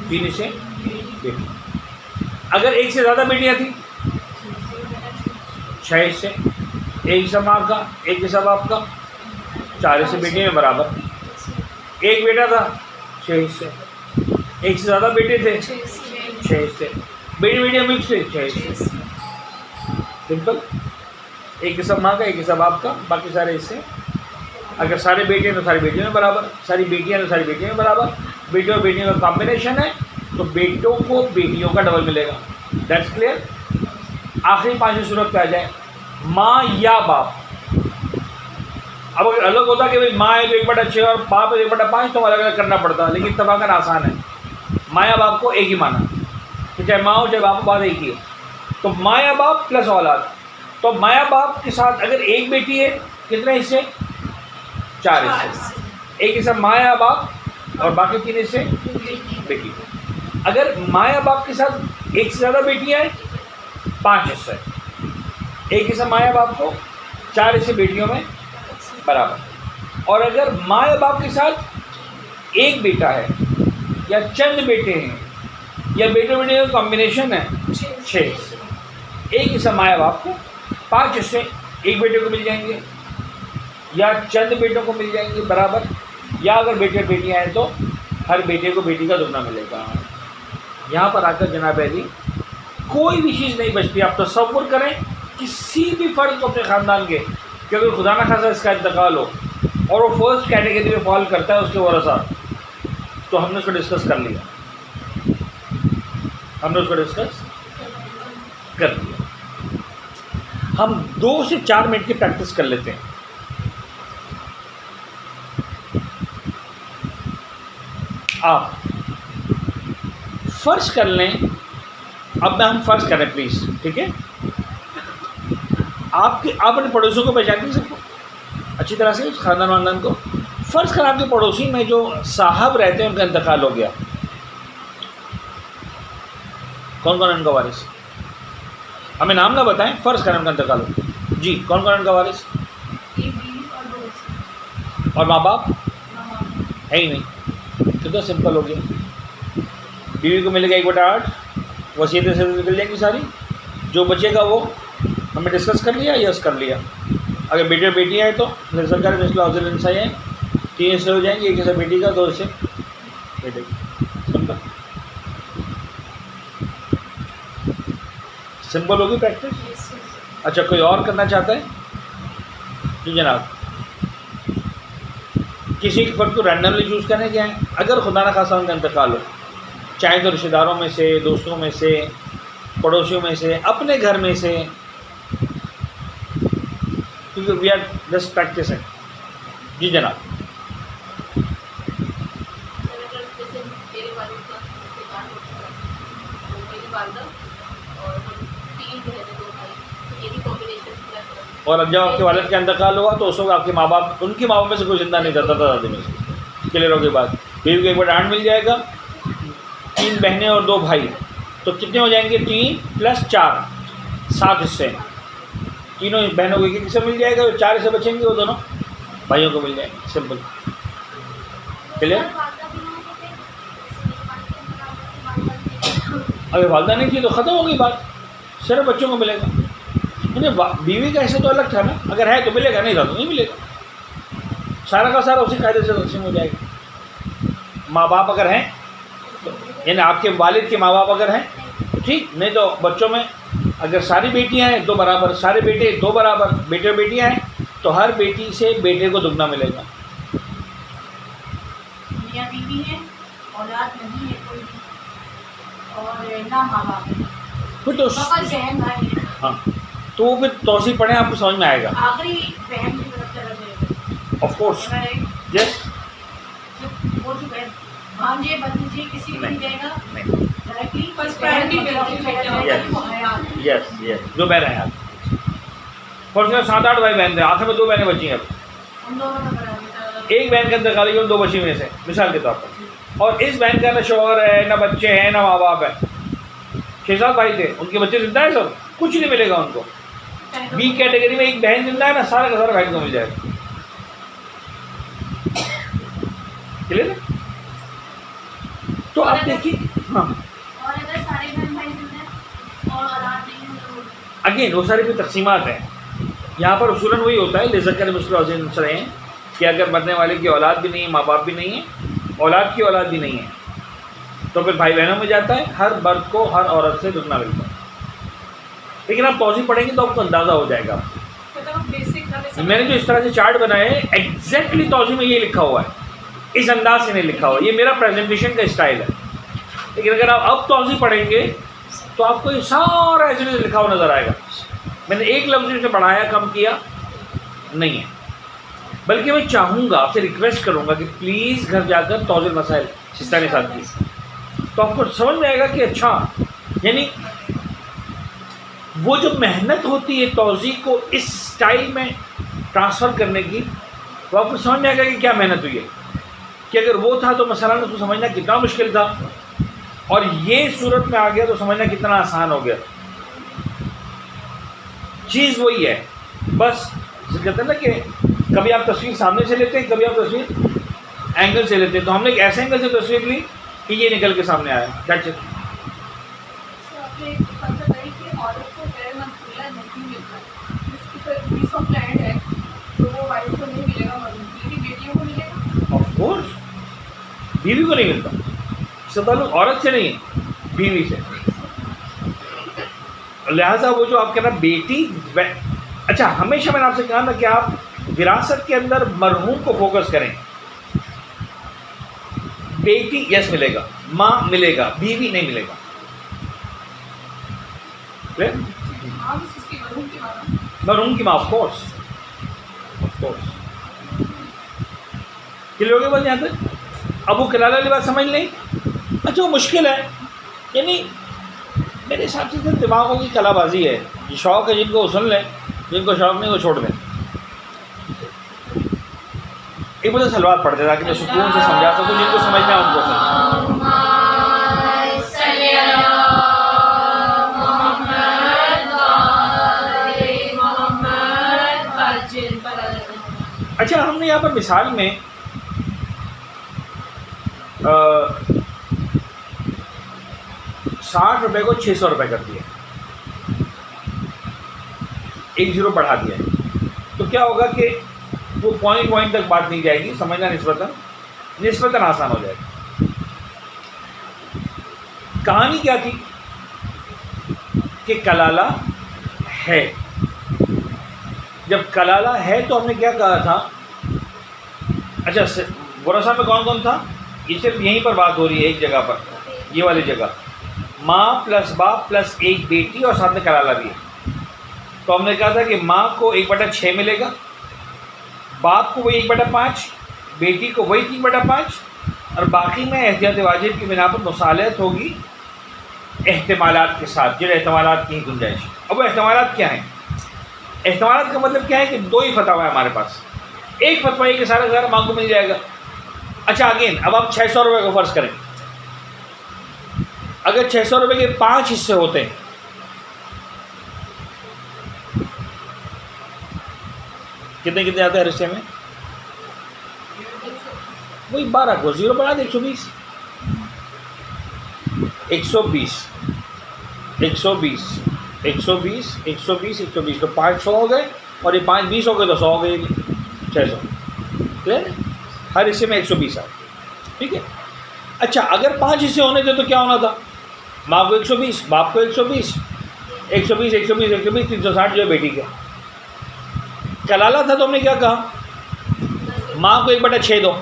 3 हिस्से बेटी। अगर एक से ज़्यादा बेटियाँ थी 6 हिस्से, एक हिस्सा माँ का, एक हिस्सा बाप का, 4 हिस्से बेटियों में बराबर। एक बेटा था 6 हिस्से, एक से ज़्यादा बेटे थे 6 हिस्से, बेटी बेटियाँ मिक्स थे 6 हिस्से। सिंपल, एक हिस्सा माँ का, एक हिस्सा बाप का, बाकी सारे हिस्से। अगर सारे बेटे हैं तो सारी बेटियों में बराबर, सारी बेटियां तो सारी बेटियों में बराबर। बेटियों और बेटियों का कॉम्बिनेशन है तो बेटों को बेटियों का डबल मिलेगा। That's clear. आखिरी 5वीं सूरत पे आ जाए। माँ या बाप, अब अगर अलग होता कि भाई माँ है तो 1/6 और बाप है 1/5, तो अलग अलग करना पड़ता, लेकिन इत्तफाकन आसान है। माँ या बाप को एक ही माना, तो चाहे माँ हो चाहे बाप हो, बात एक ही है। तो माँ या बाप प्लस औलाद, तो माँ या बाप के साथ अगर एक बेटी है कितने हिस्से? 4 हिस्से। एक हिस्सा माँ या बाप और बाकी 3 हिस्से बेटी। अगर माँ या बाप के साथ एक से ज़्यादा बेटियाँ हैं 5 हिस्से, एक हिस्सा माँ या बाप को, 4 हिस्से बेटियों में बराबर। और अगर माँ या बाप के साथ एक बेटा है या चंद बेटे हैं या बेटे बेटे का कॉम्बिनेशन है 6 हिस्से, एक हिस्सा माँ या बाप को, 5 हिस्से एक बेटे को मिल जाएंगे या चंद बेटों को मिल जाएंगे बराबर, या अगर बेटे बेटियाँ हैं तो हर बेटे को बेटी का दुगना मिलेगा। यहाँ पर आकर जनाब अली कोई भी चीज़ नहीं बचती। आप तसव्वुर करें किसी भी फ़र्द को अपने ख़ानदान के कि अगर खुदा न खासा इसका इंतकाल हो और वो फर्स्ट कैटेगरी में फॉल करता है उसके वरसा, तो हमने उसको डिस्कस कर लिया, हम 2 से 4 मिनट की प्रैक्टिस कर लेते हैं। आप फ़र्ज कर लें, अब हम फ़र्ज करें प्लीज़, ठीक है? आप अपने पड़ोसियों को पहचानते हैं सबको अच्छी तरह से, ख़ानदान वानदान को। फ़र्ज़ कर आपके पड़ोसी में जो साहब रहते हैं उनका इंतकाल हो गया, कौन कौन है उनका वारिस? हमें नाम ना बताएं, फ़र्ज़ करें उनका इंतकाल हो गया जी, कौन कौन है उनका वारिस? और माँ बाप है ही नहीं, कितना सिंपल हो गया। बीवी को मिलेगा 1/8, वसीयत से निकल जाएंगी सारी, जो बचेगा वो हमने डिस्कस कर लिया, यस कर लिया। अगर बेटे बेटियाँ हैं तो सरकार मिसल इंसा है, 3 हिस्से हो जाएंगे, एक हिस्सा बेटी का, 2 हिस्से बेटे का। सिंपल होगी प्रैक्टिस। अच्छा, कोई और करना चाहता है? जी जनाब, किसी के फर्द को रैंडमली चूज़ करने क्या है? अगर खुदा न खासा उनका इंतकाल हो, चाहे तो रिश्तेदारों में से, दोस्तों में से, पड़ोसियों में से, अपने घर में से, क्योंकि वी आर जस्ट प्रैक्टिसिंग। जी जनाब। और अब जब आपके वालिद का इंतकाल हुआ तो उस वक्त आपके माँ बाप, उनके माँ बाप में से कोई जिंदा नहीं रहता था दादी में से, क्लियर हो गई बात। बीवी को 1/8 मिल जाएगा, 3 बहनें और 2 भाई, तो कितने हो जाएंगे? 3 + 4 7 हिस्से। तीनों बहनों को एक हिस्सा मिल जाएगा, जो 4 हिस्से बचेंगे वो दोनों भाइयों को मिल जाएंगे। Simple, clear. अगर वालदा नहीं थी तो ख़त्म हो गई बात, सिर्फ बच्चों को मिलेगा। बीवी का हिस्सा तो अलग था ना, अगर है तो मिलेगा, नहीं था तो नहीं मिलेगा। सारा का सारा उसी कायदे से तकसीम हो जाएगा। माँ बाप अगर हैं तो, यानी आपके वालिद के माँ बाप अगर हैं ठीक, नहीं तो बच्चों में अगर सारी बेटियां हैं 2 बराबर, सारे बेटे 2 बराबर, बेटे और बेटियां हैं तो हर बेटी से बेटे को दुगना मिलेगा। मियां बीवी है, औलाद नहीं है कोई भी, और ना माँ बाप है, फिर तो बहन भाई है। हाँ, तो वो फिर तौसी पढ़ें, आपको समझ में आएगा। आखिरी बहन की तरफ चला जाएगा, ऑफ कोर्स, यस। वो जो बहन भांजे भतीजे किसी को नहीं जाएगा, directly first priority yes yes, जो बहन है आप फर्स्ट में 7-8 भाई बहन थे, आखिर में 2 बहनें बची हैं। अब उन दोनों का बराबर, एक बहन का इंतकाल हुआ 2 बची में से, मिसाल के तौर पर, और इस बहन का ना शौहर है, ना बच्चे हैं, ना माँ बाप है। 6-7 भाई थे, उनके बच्चे जिंदा है, सब कुछ नहीं मिलेगा उनको। बी कैटेगरी में एक बहन जिंदा है ना, सारा का सारा बहन को मिल जाएगा। क्लियर है? तो आप देखिए, हाँ, और अगर सारे बहन भाई जिंदा हैं और औलाद नहीं है तो अगेन वो सारी भी तकसीमात हैं। यहाँ पर उसूलन वही होता है, लिज़्ज़क़र मिस्ल हज़्ज़िल उन्सयैन, कि अगर मरने वाले की औलाद भी नहीं है, माँ बाप भी नहीं है, औलाद की औलाद भी नहीं है, तो फिर भाई बहनों में जाता है, हर मर्द को हर औरत से दुगना मिलता है। लेकिन आप तौज़ीह पढ़ेंगे तो आपको अंदाज़ा हो जाएगा। मैंने जो इस तरह से चार्ट बनाए हैं, एग्जैक्टली तौज़ीह में ये लिखा हुआ है, इस अंदाज से नहीं लिखा हुआ, ये मेरा प्रेजेंटेशन का स्टाइल है। लेकिन अगर आप अब तौज़ीह पढ़ेंगे तो आपको ये सारा ऐसे लिखा हुआ नज़र आएगा। मैंने एक लफ्ज़ से बढ़ाया कम किया नहीं है। बल्कि मैं चाहूँगा, आपसे रिक्वेस्ट करूँगा कि प्लीज़ घर जाकर तौज़ुल मसाइल सिस्तानी साथ की, तो आपको समझ में आएगा कि अच्छा, यानी वो जो मेहनत होती है तौज़ी को इस स्टाइल में ट्रांसफ़र करने की, वो आपको समझ में आएगा कि क्या मेहनत हुई है, कि अगर वो था तो मसला उसको समझना कितना मुश्किल था, और ये सूरत में आ गया तो समझना कितना आसान हो गया। चीज़ वही है, बस कहते हैं ना कि कभी आप तस्वीर सामने से लेते हैं, कभी आप तस्वीर एंगल से लेते हैं। तो हमने एक ऐसे एंगल से तस्वीर ली कि ये निकल के सामने आया। That's it. आपने एक बात बताई कि औरत को गैर मंसूला नहीं मिलता, जिसकी पीस ऑफ लैंड है तो वो वाइफ को नहीं मिलेगा, लेकिन बेटियों को मिलेगा। ऑफ कोर्स बीवी को नहीं मिलता, इसका ताल्लुक औरत से नहीं है, बीवी से। लिहाजा वो जो आप कहना बेटी, अच्छा हमेशा मैंने आपसे कहा ना कि आप विरासत के अंदर मरहूम को फोकस करें। बेटी यस मिलेगा, माँ मिलेगा, बीवी नहीं मिलेगा। मरहूम की माँ, ऑफ कोर्स कि लोग बोलते हैं अबू कलाला वाली बात समझ लें। अच्छा वो मुश्किल है, यानी मेरे हिसाब से सिर्फ दिमागों की कलाबाजी है। ये शौक़ है जिनको वो सुन लें, जिनको शौक़ नहीं वो छोड़ दें। एक मुझे सलवार पढ़ दे ताकि मैं सुकून से समझा सकूँ, जिनको समझना है उनको समझ। अच्छा हमने यहाँ पर मिसाल में 60 रुपये को 600 रुपये कर दिया, 1 ज़ीरो बढ़ा दिया है, तो क्या होगा कि वो पॉइंट तक बात नहीं जाएगी, समझना निस्बतन आसान हो जाएगा। कहानी क्या थी कि कलाला है। जब कलाला है तो हमने क्या कहा था, अच्छा वरसा में कौन कौन था, ये सिर्फ यहीं पर बात हो रही है एक जगह पर, ये वाली जगह, माँ प्लस बाप प्लस एक बेटी और साथ में कलाला भी है। तो हमने कहा था कि माँ को 1/6 मिलेगा, बाप को वही 1/5, बेटी को वही 3/5, और बाकी में एहतियात वाजिब की बिना पर मुसालहत होगी एहतमालात के साथ, जिन एहतमालात की गुंजाइश। अब वो एहतमालात क्या हैं? एहतमालात का मतलब क्या है कि 2 ही फतवा है हमारे पास। एक फतवा ये कि सारा माँ को मिल जाएगा। अच्छा अगेन अब आप 600 रुपये को फ़र्ज़ करें, अगर 600 रुपये के 5 हिस्से होते हैं, कितने कितने आते हैं हिस्से में? वही 12 को 0 बढ़ा दे, 120 तो 500 हो गए, और ये 5 20 हो गए तो 100 हो गए, 600। क्लियर? हर हिस्से में 120 आए, ठीक है। अच्छा अगर 5 हिस्से होने थे तो क्या होना था? माँ को 120, बाप को 120, 360 जो है बेटी का। कलाला था तो हमने क्या कहा, माँ को 1/6 दो,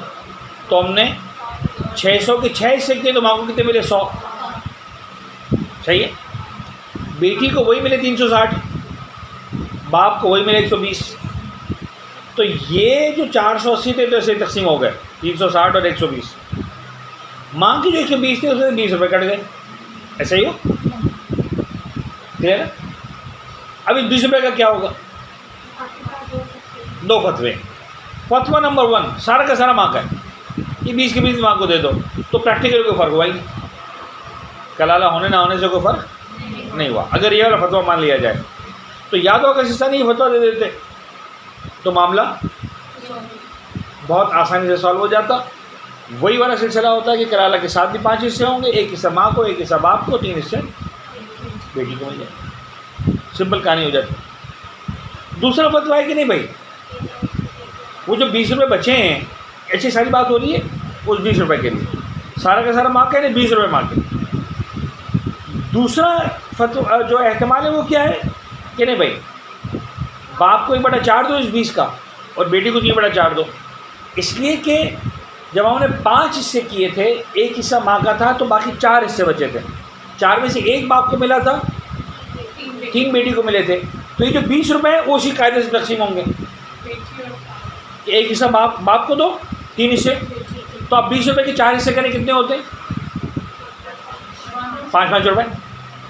तो हमने 600 के 6 हिस्से किए, तो माँ को कितने मिले? 100। सही है। बेटी को वही मिले 360, बाप को वही मिले 120। तो ये जो 480 थे तो ऐसे तकसीम हो गए, 360 और 120। माँ की जो 120 थे उसमें 20 रुपये कट गए, ऐसा ही हो। क्लियर है? अभी 20 रुपये का क्या होगा? 2 फतवे। फतवा नंबर 1 सारा का सारा माँ का है, ये 20 के 20 माँ को दे दो, तो प्रैक्टिकल कोई फ़र्क हुआ ही नहीं। कलाला होने ना होने से कोई फ़र्क नहीं हुआ। अगर ये वाला फतवा मान लिया जाए तो याद होगा सिस्सा नहीं फतवा दे देते तो मामला बहुत आसानी से सॉल्व हो जाता। वही वाला सिलसिला होता है कि कलाला के साथ भी 5 हिस्से होंगे, एक हिस्सा माँ को, एक हिस्सा बाप को, 3 हिस्से बेटी को मिल जाए। सिंपल कहानी हो जाती। दूसरा फतवा है कि नहीं भाई, वो जो 20 रुपये बचे हैं, ऐसी सारी बात हो रही है उस 20 रुपये के लिए, सारा का सारा माँ का नहीं, 20 रुपये माँ के। दूसरा फतवा जो एहतमाल है वो क्या है कि नहीं भाई, बाप को 1/4 दो इस 20 का, और बेटी को 3/4 दो। इसलिए कि जब हमने 5 हिस्से किए थे, एक हिस्सा माँ का था, तो बाकी 4 हिस्से बचे थे। 4 में से 1 बाप को मिला था, 3 बेटी को मिले थे। तो ये जो 20 रुपये हैं वो उसी कायदे से तकसीम होंगे। कि एक हिस्सा बाप को दो, 3 हिस्से, तो आप 20 रुपये के 4 हिस्से करें, कितने होते हैं? 5-5 रुपये।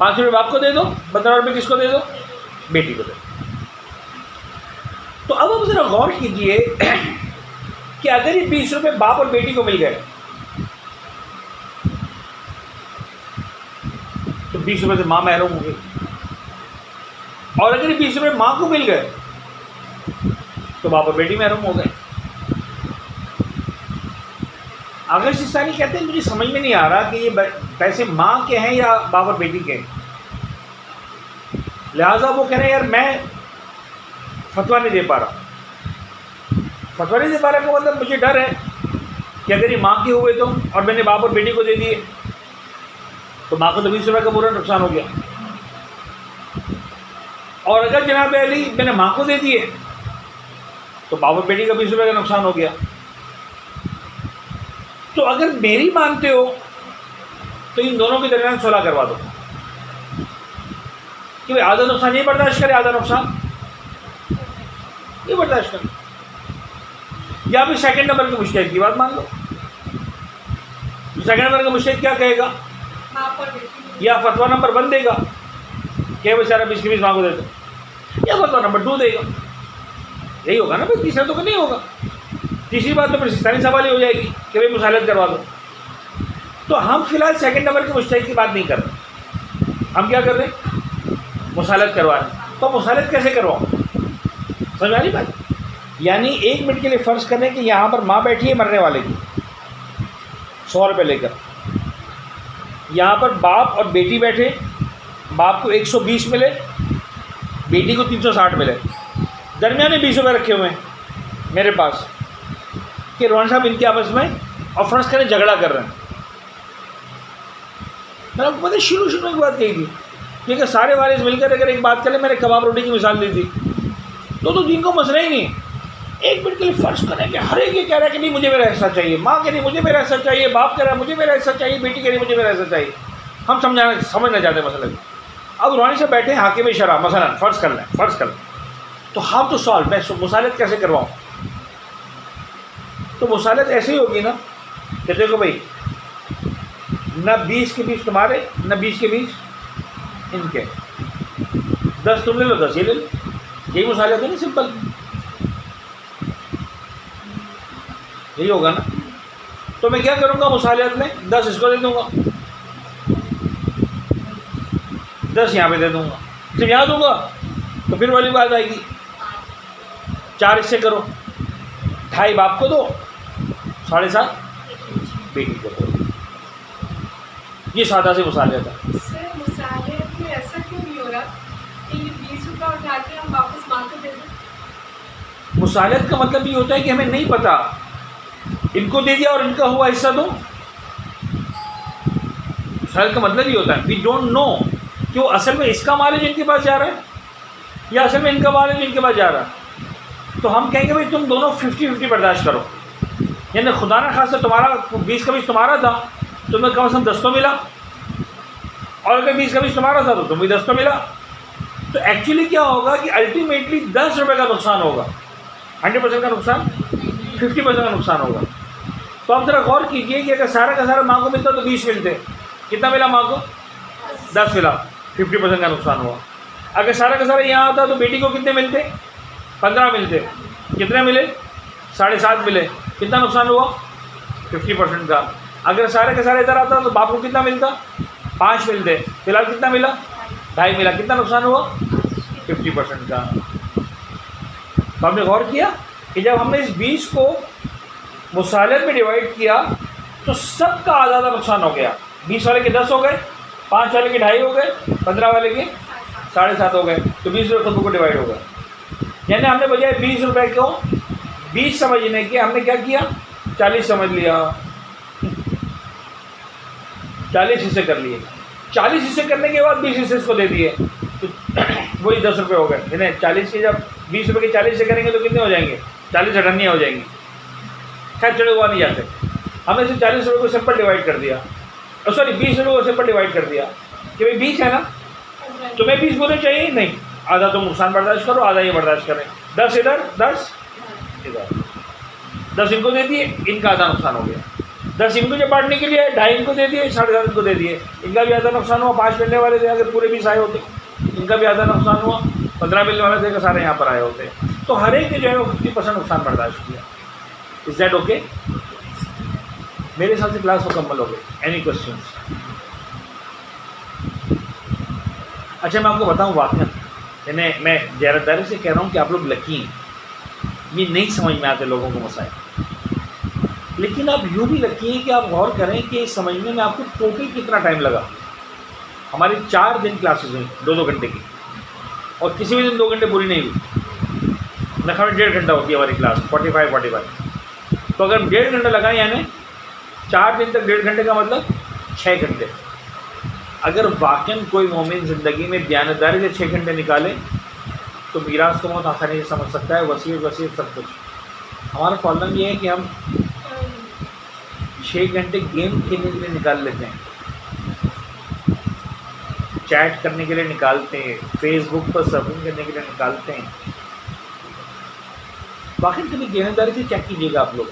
5 रुपये बाप को दे दो, 15 रुपये किसको दे दो? बेटी को दे दो। तो अब आप ज़रा गौर कीजिए कि अगर ये 20 रुपये बाप और बेटी को मिल गए तो 20 रुपये से माँ महरूम हो गई, और अगर ये 20 रुपये माँ को मिल गए तो बाप और बेटी महरूम हो गए। अगर सिस्तानी कहते हैं मुझे समझ में नहीं आ रहा कि ये पैसे माँ के हैं या बाप और बेटी के हैं, लिहाजा वो कह रहे हैं यार मैं फतवा नहीं दे पा रहा। फतवा नहीं दे पा रहा का मतलब मुझे डर है कि अगर ये माँ के हुए तो, और मैंने बाप और बेटी को दे दिए तो माँ को तो 20 रुपये का पूरा नुकसान हो गया, और अगर जनाब अली मैंने माँ को दे दिए तो बाप और बेटी का 20 रुपये का नुकसान हो गया। तो अगर मेरी मानते हो तो इन दोनों के दरमियान सुलह करवा दो कि भाई आधा नुकसान ये बर्दाश्त करे, आधा नुकसान ये बर्दाश्त करे, या फिर सेकंड नंबर के मुश्तहिद की बात मान लो। सेकंड नंबर का मुश्तहिद क्या कहेगा, या फतवा नंबर 1 देगा कि बेचारा 20 के 20 माँ को दे दो, या फतवा नंबर 2 देगा। यही होगा ना भाई, तीसरा तो नहीं होगा। तीसरी बात तो फिर सिस्तानी सवाल ही हो जाएगी कि भाई मुसालत करवा दो। तो हम फिलहाल सेकंड नंबर के मुश्तहिद की बात नहीं कर रहे, हम क्या कर रहे हैं, मुसालत करवा रहे हैं। तो मुसालत कैसे करवाओ, समझ आ रही बात? यानी 1 मिनट के लिए फ़र्ज़ करें कि यहाँ पर माँ बैठी है मरने वाले की 100 रुपये लेकर, यहाँ पर बाप और बेटी बैठे, बाप को 120 मिले, बेटी को 360 मिले, दरमियाने 20 रुपये रखे हुए हैं मेरे पास कि रोहन साहब इनके आपस में, और फ़र्ज़ करें झगड़ा कर रहे हैं। मैंने आपको पता शुरू में एक बात कही थी, क्योंकि सारे वारिस मिलकर अगर एक बात करें, मैंने कबाब रोटी की मिसाल दी थी, तो दिन को मसला ही नहीं। 1 मिनट के लिए फ़र्ज़ करें कि हर एक ये कह रहा है कि नहीं मुझे मेरा हिस्सा चाहिए, माँ कह रही मुझे मेरा हिस्सा चाहिए, बाप कह रहा है मुझे मेरा हिस्सा चाहिए, बेटी कह रही मुझे मेरा हिस्सा चाहिए। हम समझना चाहते मसले में। अब रोहानी से बैठे हाकिम शरा मसलन फ़र्ज़ कर लें, तो हाउ टू सॉल्व, मैं मुसालत कैसे करवाऊँ? तो मुसालत ऐसे ही होगी ना कि देखो भाई, न 20 के 20 तुम्हारे, न 20 के 20 इनके, 10 तुम ले लो 10 ये ले लो, यही मुसालत है ना, सिंपल यही होगा ना। तो मैं क्या करूँगा मुसालत में, 10 इसको दे दूँगा, 10 यहाँ पे दे दूँगा, सिर्फ यहाँ दूँगा तो फिर वाली बात आएगी, 4 हिस्से करो, 2.5 बाप को दो, 7.5 बेटी को दो। ये सादा से मुसालत है। सर मुसालत में ऐसा क्यों नहीं हो रहा कि ये 20 रुपये उठा के हम वापस माँ को दे दें? मुसालत का मतलब ये होता है कि हमें नहीं पता, इनको दे दिया और इनका हुआ हिस्सा दो। मुसालत का मतलब ये होता है वी डोंट नो कि वो असल में इसका माल है जिनके पास जा रहा है या असल में इनका माल है जिनके पास जा रहा है। तो हम कहेंगे भाई तुम दोनों 50-50 बर्दाश्त करो, यानी खुदा ना खासा तुम्हारा 20 का 20 तुम्हारा था, तुम्हें कम से कम 10 तो मिला, और अगर 20 का 20 तुम्हारा था तो तुम्हें 10 तो मिला। तो एक्चुअली क्या होगा कि अल्टीमेटली 10 रुपये का नुकसान होगा, 100% का नुकसान 50% का नुकसान होगा। तो आप ज़रा गौर कीजिए कि अगर सारा का सारा माँ को मिलता तो 20 मिलते, कितना मिला माँ को? 10 मिला, 50% का नुकसान हुआ। अगर सारा का सारा यहाँ आता तो बेटी को कितने मिलते? 15 मिलते, कितने मिले? 7.5 मिले, कितना नुकसान हुआ? 50% का। अगर सारे का सारा इधर आता तो बाप को कितना मिलता? 5 मिलते, फिलहाल कितना मिला? 2.5 मिला, कितना नुकसान हुआ? 50% का। तो हमने गौर किया कि जब हमने इस 20 को मुसालत में डिवाइड किया तो सबका आधा आधा नुकसान हो गया। 20 वाले के 10 हो गए, 5 वाले के 2.5 हो गए, 15 वाले के 7.5 हो गए, तो 20 रुपये खुद को डिवाइड हो गए। यानी हमने बजाय 20 रुपये को 20 समझने के हमने क्या किया? 40 समझ लिया, 40 हिस्से कर लिए। 40 हिस्से करने के बाद 20 हिस्से इसको दे दिए तो वही 10 रुपये हो गए। यानी 40 के जब 20 रुपये के 40 हिस्से करेंगे तो कितने हो जाएंगे? 40 अठन्नियाँ हो जाएंगी। खैर चढ़े हुआ नहीं जाते, हमने सिर्फ 40 रुपये को सिंपल डिवाइड कर दिया, सॉरी 20 रुपये को सिंपल डिवाइड कर दिया कि भाई 20 है ना, तुम्हें 20 बोलने चाहिए नहीं, आधा तुम नुकसान बर्दाश्त करो, आधा ये बर्दाश्त करें, 10 इधर 10 इधर। 10 इनको दे दिए, इनका आधा नुकसान हो गया। 10 इनको जो बांटने के लिए 2.5 इनको दे दिए, 7.5 इनको दे दिए, इनका भी आधा नुकसान हुआ। 5 मिलने वाले थे, अगर पूरे 20 आए होते इनका भी आधा नुकसान हुआ। 15 मिलने वाले थे, सारे यहाँ पर आए होते। तो हर एक ने जो है वो 50% नुकसान बर्दाश्त किया। Is that okay? मेरे हिसाब से क्लास मुकम्मल हो गई। Any questions? अच्छा, मैं आपको बताऊं वाकई, यानी मैं ज़्यादातर से कह रहा हूँ कि आप लोग लकी हैं, ये नहीं समझ में आते लोगों को मसाइल, लेकिन आप यूँ भी लकी हैं कि आप गौर करें कि समझने में आपको टोटल कितना टाइम लगा। हमारी 4 दिन क्लासेस हुई 2-2 घंटे की, और किसी भी दिन 2 घंटे पूरी नहीं हुई। लखनऊ में 1.5 घंटा होती है हमारी क्लास, 45। तो अगर 1.5 घंटा लगाए, यानी 4 दिन तक 1.5 घंटे का मतलब 6 घंटे। अगर वाकई कोई मोमिन ज़िंदगी में दयानतदारी से 6 घंटे निकाले तो मीरास को बहुत आसानी से समझ सकता है, वसीयत सब कुछ। हमारा प्रॉब्लम ये है कि हम 6 घंटे गेम खेलने के लिए निकाल लेते हैं, चैट करने के लिए निकालते हैं, फेसबुक पर सर्फिंग करने के लिए निकालते हैं। बाकी कभी दयानतदारी से चेक कीजिएगा आप लोग।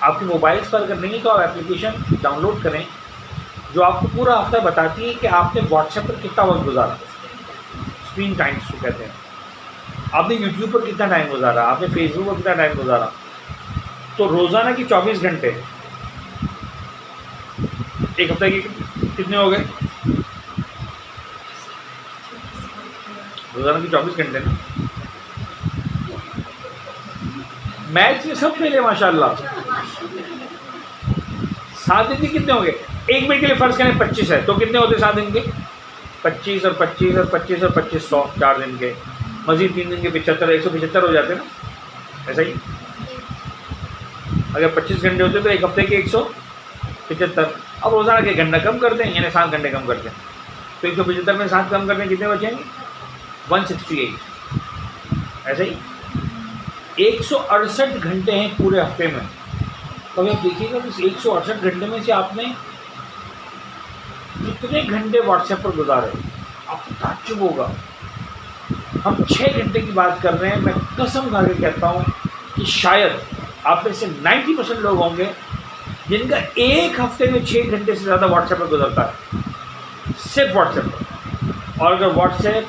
आपके मोबाइल्स पर अगर नहीं तो आप एप्लीकेशन डाउनलोड करें जो आपको पूरा हफ्ता बताती है कि आपने व्हाट्सएप पर कितना वक्त गुजारा, स्क्रीन टाइम्स को कहते हैं। आपने यूट्यूब पर कितना टाइम गुजारा, आपने फेसबुक पर कितना टाइम गुजारा। तो रोज़ाना की 24 घंटे, एक हफ्ते के कितने हो गए? रोज़ाना की 24 घंटे ना। मैच में सब फेले माशाल्लाह। 7 दिन के कितने हो गए? 1 मिनट के लिए फ़र्ज़ करें 25 है, तो कितने होते 7 दिन के? 25 और 25 और 25 और 25 100, 4 दिन के, मज़ीद 3 दिन के 75, 175 हो जाते ना। ऐसा ही अगर 25 घंटे होते तो एक हफ्ते के 175। अब रोज़ाना के घंटा कम करते हैं, यानी 7 घंटे कम करते हैं, तो 175 में 7 कम करते हैं, कितने बचेंगे? 168। ऐसे ही 168 घंटे हैं पूरे हफ्ते में। तो आप देखिएगा इस 168 घंटे में से आपने कितने घंटे व्हाट्सएप पर गुजारे, आपको ताज्जुब होगा। हम 6 घंटे की बात कर रहे हैं। मैं कसम खा के कहता हूँ कि शायद आप में से 90% लोग होंगे जिनका एक हफ्ते में 6 घंटे से ज़्यादा व्हाट्सएप पर गुजरता है, सिर्फ व्हाट्सएप पर। और अगर व्हाट्सएप,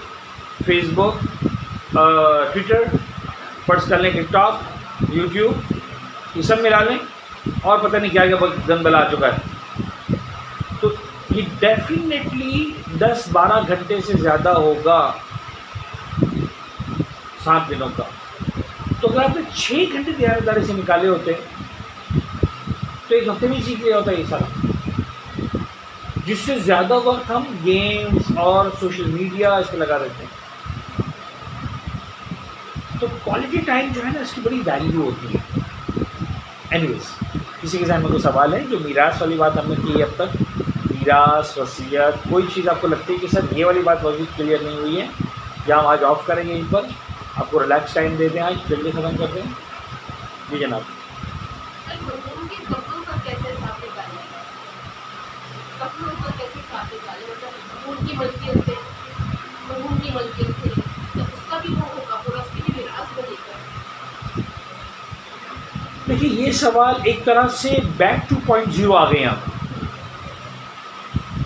फेसबुक, ट्विटर, फर्स्ट कर लें टिकटॉक, यूट्यूब, ये सब मिला लें और पता नहीं क्या क्या गंद बला आ चुका है, तो ये डेफिनेटली 10-12 घंटे से ज़्यादा होगा 7 दिनों का। तो अगर आपने 6 घंटे दयानतदारी से निकाले होते तो एक हफ्ते में ही सीख लिया होता ये सारा, जिससे ज़्यादा वक्त हम गेम्स और सोशल मीडिया इस पर लगा देते हैं। तो क्वालिटी टाइम जो है ना, इसकी बड़ी वैल्यू होती है। एनीवेज, किसी के सामने कोई सवाल है? जो मीरास वाली बात हमने की अब तक, मीरास, वसीयत, कोई चीज़ आपको लगती है कि सर ये वाली बात वही क्लियर नहीं हुई है, या हम आज ऑफ करेंगे इन पर, आपको रिलैक्स टाइम देते हैं, आज जल्दी ख़त्म करते हैं? जी जनाब। देखिए, ये सवाल एक तरह से बैक टू पॉइंट 0 आ गए हैं आप।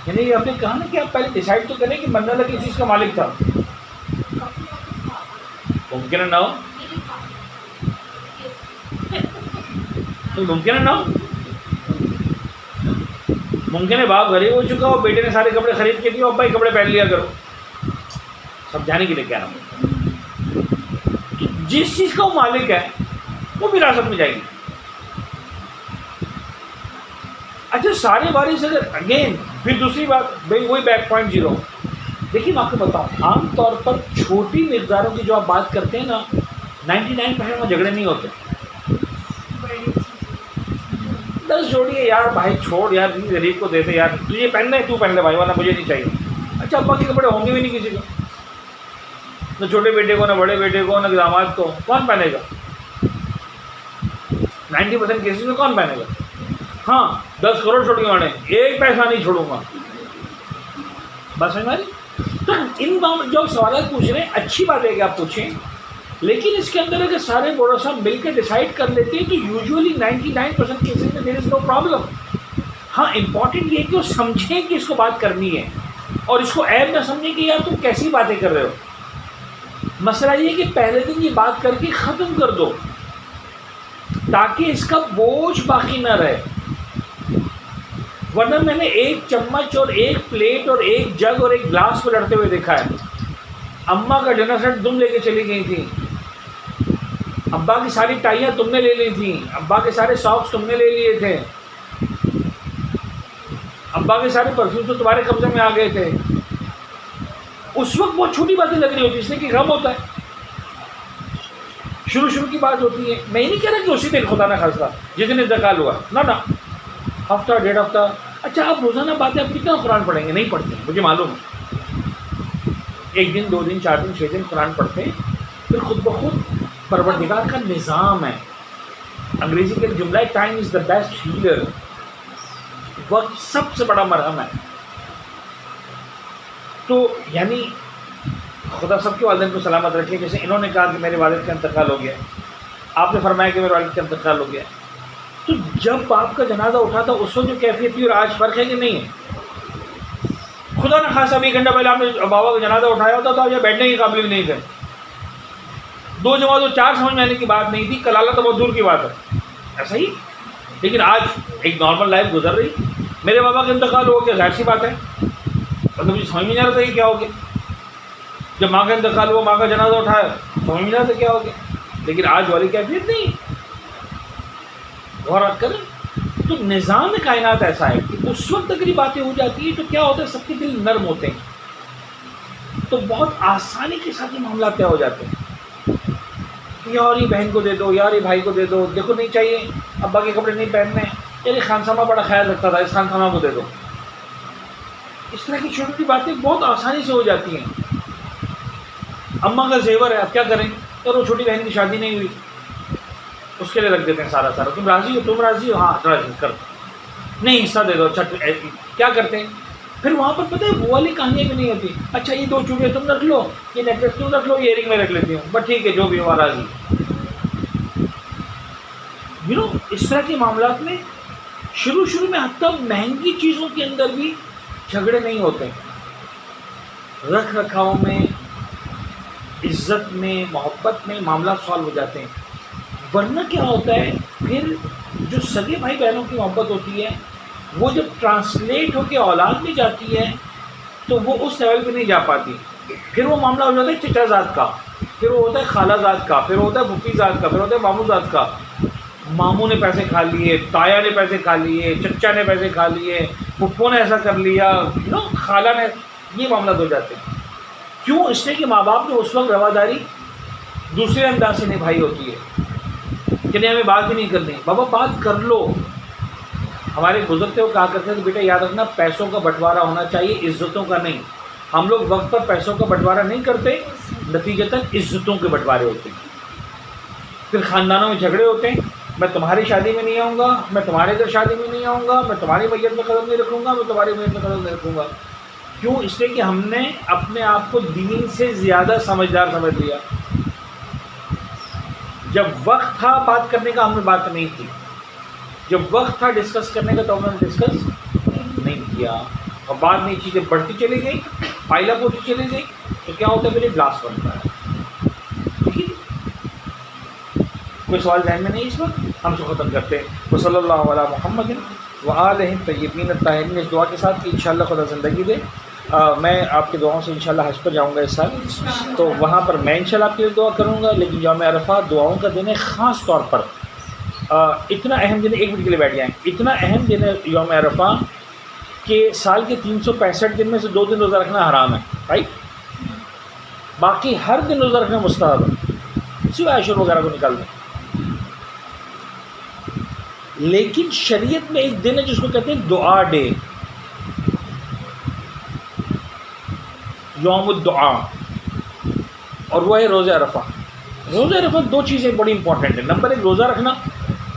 यानी आपने कहा ना कि आप पहले डिसाइड तो करें कि मरने लगे चीज़ का मालिक था। मुमकिन है ना हो, तो मुमकिन है ना हो, मुमकिन है बाप गरीब हो चुका हो, बेटे ने सारे कपड़े खरीद के दिए, अब भाई कपड़े पहन लिया करो, समझाने के लिए कह रहा हूँ। जिस चीज़ का वो मालिक है वो विरासत में जाएगी। अच्छा, सारे वारिस अगर अगेन फिर दूसरी बात, भाई वही बैक पॉइंट 0। देखिए, मैं आपको बताऊँ, आमतौर पर छोटी मिकदारों की जो आप बात करते हैं ना, 99% में झगड़े नहीं होते। 10 जोड़िए यार, भाई छोड़ यार, गरीब को दे दे यार, तुझे पहनना है तू पहन ले भाई, वरना मुझे नहीं चाहिए। अच्छा, अब्बा के कपड़े होंगे भी नहीं किसी को, न छोटे बेटे को, न बड़े बेटे को, न दामाद को, कौन पहनेगा? 90% केसेस में कौन पहनेगा? हाँ, 10 करोड़ छोड़ के माने, एक पैसा नहीं छोड़ूंगा, बस हमारी। तो इन जो सवाल पूछ रहे हैं, अच्छी बात है कि आप पूछें, लेकिन इसके अंदर अगर सारे बड़ा साहब मिलकर डिसाइड कर लेते हैं तो यूजुअली 99% केसेस में देयर इज़ नो प्रॉब्लम। हाँ, इम्पॉर्टेंट ये है कि वो समझें कि इसको बात करनी है और इसको ऐब ना समझें कि यार तुम कैसी बातें कर रहे हो। मसला ये है कि पहले दिन ये बात करके ख़त्म कर दो ताकि इसका बोझ बाकी ना रहे, वरना मैंने एक चम्मच और एक प्लेट और एक जग और एक ग्लास पर लड़ते हुए देखा है। अम्मा का डिनर सेट तुम लेके चली गई थी, अब्बा की सारी टाइयाँ तुमने ले ली थी, अब्बा के सारे सॉक्स तुमने ले लिए थे, अब्बा के सारे परफ्यूम तो तुम्हारे कब्जे में आ गए थे। उस वक्त बहुत छोटी बातें लग रही होती है, इसलिए कि गम होता है, शुरू की बात होती है। मैं ये नहीं कह रहा कि उसी दिन खुदा ना खास्ता जिस दिन इंतकाल हुआ, ना हफ्ता डेढ़ हफ्ता। अच्छा, आप रोज़ाना बातें आप कितना कुरान पढ़ेंगे? नहीं पढ़ते, मुझे मालूम है। एक दिन, 2 दिन, 4 दिन, 6 दिन कुरान पढ़ते हैं, फिर खुद ब खुद परवरदिगार का निज़ाम है। अंग्रेज़ी के जुमला time is the best healer, वक्त सबसे बड़ा मरहम है। तो यानी खुदा सबके वालिदैन को सलामत रखे। जैसे इन्होंने कहा कि मेरे वालिद का इंतकाल हो गया, आपने फरमाया कि मेरे वालिद का इंतकाल हो गया, तो जब आपका जनाजा उठा था उस वक्त जो कैफियत थी और आज फ़र्क है कि नहीं है? खुदा ना खासा 1 घंटा पहले आपने बाबा का जनाजा उठाया होता तो आप यहाँ बैठने के काबिल नहीं थे। 2 जमा 2 4 समझ में आने की बात नहीं थी, कलाला तो बहुत दूर की बात है, ऐसा ही। लेकिन आज एक नॉर्मल लाइफ गुजर रही, मेरे बाबा का इंतकाल हो गया, जाहिर सी बात है, मतलब मुझे समझ में नहीं आ रहा था कि क्या हो गया। जब माँ का इंतकाल हुआ, माँ का जनाजा उठाया, समझ में नहीं आ रहा था क्या हो गया। लेकिन आज वाली कैफियत नहीं। गौर करें तो निज़ाम कायनात ऐसा है कि उस वक्त अगर ये बातें हो जाती है तो क्या होता है, सबके दिल नर्म होते हैं, तो बहुत आसानी के साथ ये मामला तय हो जाते हैं। यार ये बहन को दे दो, यार ये भाई को दे दो, देखो नहीं चाहिए, अब्बा के कपड़े नहीं पहनने, यार ये खानसामा बड़ा ख्याल रखता था, इस खानसामा को दे दो। इस तरह की छोटी छोटी बातें बहुत आसानी से हो जाती हैं। अम्मा का जेवर है, अब क्या करें, तो वो छोटी बहन की शादी नहीं हुई, उसके लिए रख देते हैं सारा। तुम राज़ी हो, तुम राज़ी हो, हाँ राज़ी कर, नहीं हिस्सा दे दो। अच्छा क्या करते हैं फिर वहाँ पर, पता है वो वाली कहानियाँ भी नहीं होती। अच्छा ये 2 चूड़ियाँ तुम रख लो, ये नेकलेस तुम रख लो, ये इयरिंग में रख लेती हूँ, बस ठीक है जो भी हुआ राज़ी। इस तरह के मामलों में शुरू में हत्ता महंगी चीज़ों के अंदर भी झगड़े नहीं होते, रख रखाव में, इज्जत में, मोहब्बत में मामला सॉल्व हो जाते हैं। वरना क्या होता है, फिर जो सगे भाई बहनों की मोहब्बत होती है वो जब ट्रांसलेट होकर औलाद में जाती है तो वो उस लेवल पे नहीं जा पाती। फिर वो मामला हो जाता है चचाजाद का, फिर वो होता है खालाजाद का, फिर होता है फुफीजाद का, फिर होता है मामूजाद का। मामू ने पैसे खा लिए, ताया ने पैसे खा लिए, चचा ने पैसे खा लिए, फुप्पो ने ऐसा कर लिया, खाला ने, ये मामला हो जाते हैं। क्यों? इसलिए कि माँ बाप ने उस वक्त रवादारी दूसरे अंदाज से निभाई होती है कि नहीं हमें बात ही नहीं करनी। बाबा बात कर लो। हमारे गुजरते हुए कहा करते थे, बेटा याद रखना पैसों का बंटवारा होना चाहिए, इज्जतों का नहीं। हम लोग वक्त पर पैसों का बंटवारा नहीं करते, नतीजतन इज्जतों के बंटवारे होते हैं। फिर ख़ानदानों में झगड़े होते हैं, मैं तुम्हारी शादी में नहीं आऊँगा, मैं तुम्हारे घर शादी में नहीं आऊँगा, मैं तुम्हारी मैयत में कदम नहीं रखूँगा, मैं तुम्हारी मैयत में कदम नहीं रखूँगा। क्यों? इसलिए कि हमने अपने आप को दीन से ज़्यादा समझदार समझ लिया। जब वक्त था बात करने का, हमने बात नहीं की। जब वक्त था डिस्कस करने का, तो हमने डिस्कस नहीं किया, और बाद में चीज़ें बढ़ती चली गई, पाइलअप होती चली गई, तो क्या होता है, मेरे ब्लास्ट बनता है। ठीक है, कोई सवाल ध्यान में नहीं इस वक्त, हम इसको ख़त्म करते हैं। वो सल्लल्लाहु अला मुहम्मद व आलिहि तय्यबीन ताहिरीन। इस दुआ के साथ कि इंशाअल्लाह खुदा ज़िंदगी दे, मैं आपकी दुआओं से इंशाअल्लाह हज पर जाऊँगा इस साल, तो वहाँ पर मैं इंशाअल्लाह आपके लिए दुआ करूँगा। लेकिन यौम अरफा दुआओं का दिन है, ख़ास तौर पर इतना अहम दिन, 1 मिनट के लिए बैठ जाएँ, इतना अहम दिन है यौम अरफा कि साल के 365 दिन में से 2 दिन रोज़ा रखना हराम है, राइट। बाकी हर दिन रोज़ा रखना मुस्तहब है, सिवाय आशूर वगैरह को निकाल दें। लेकिन शरीयत में एक दिन है जिसको कहते हैं दुआ डे, यौमुद दुआ, और वो है रोज़ा अरफा। रोज़ा अरफा 2 चीज़ें बड़ी इंपॉर्टेंट है, नंबर 1 रोज़ा रखना,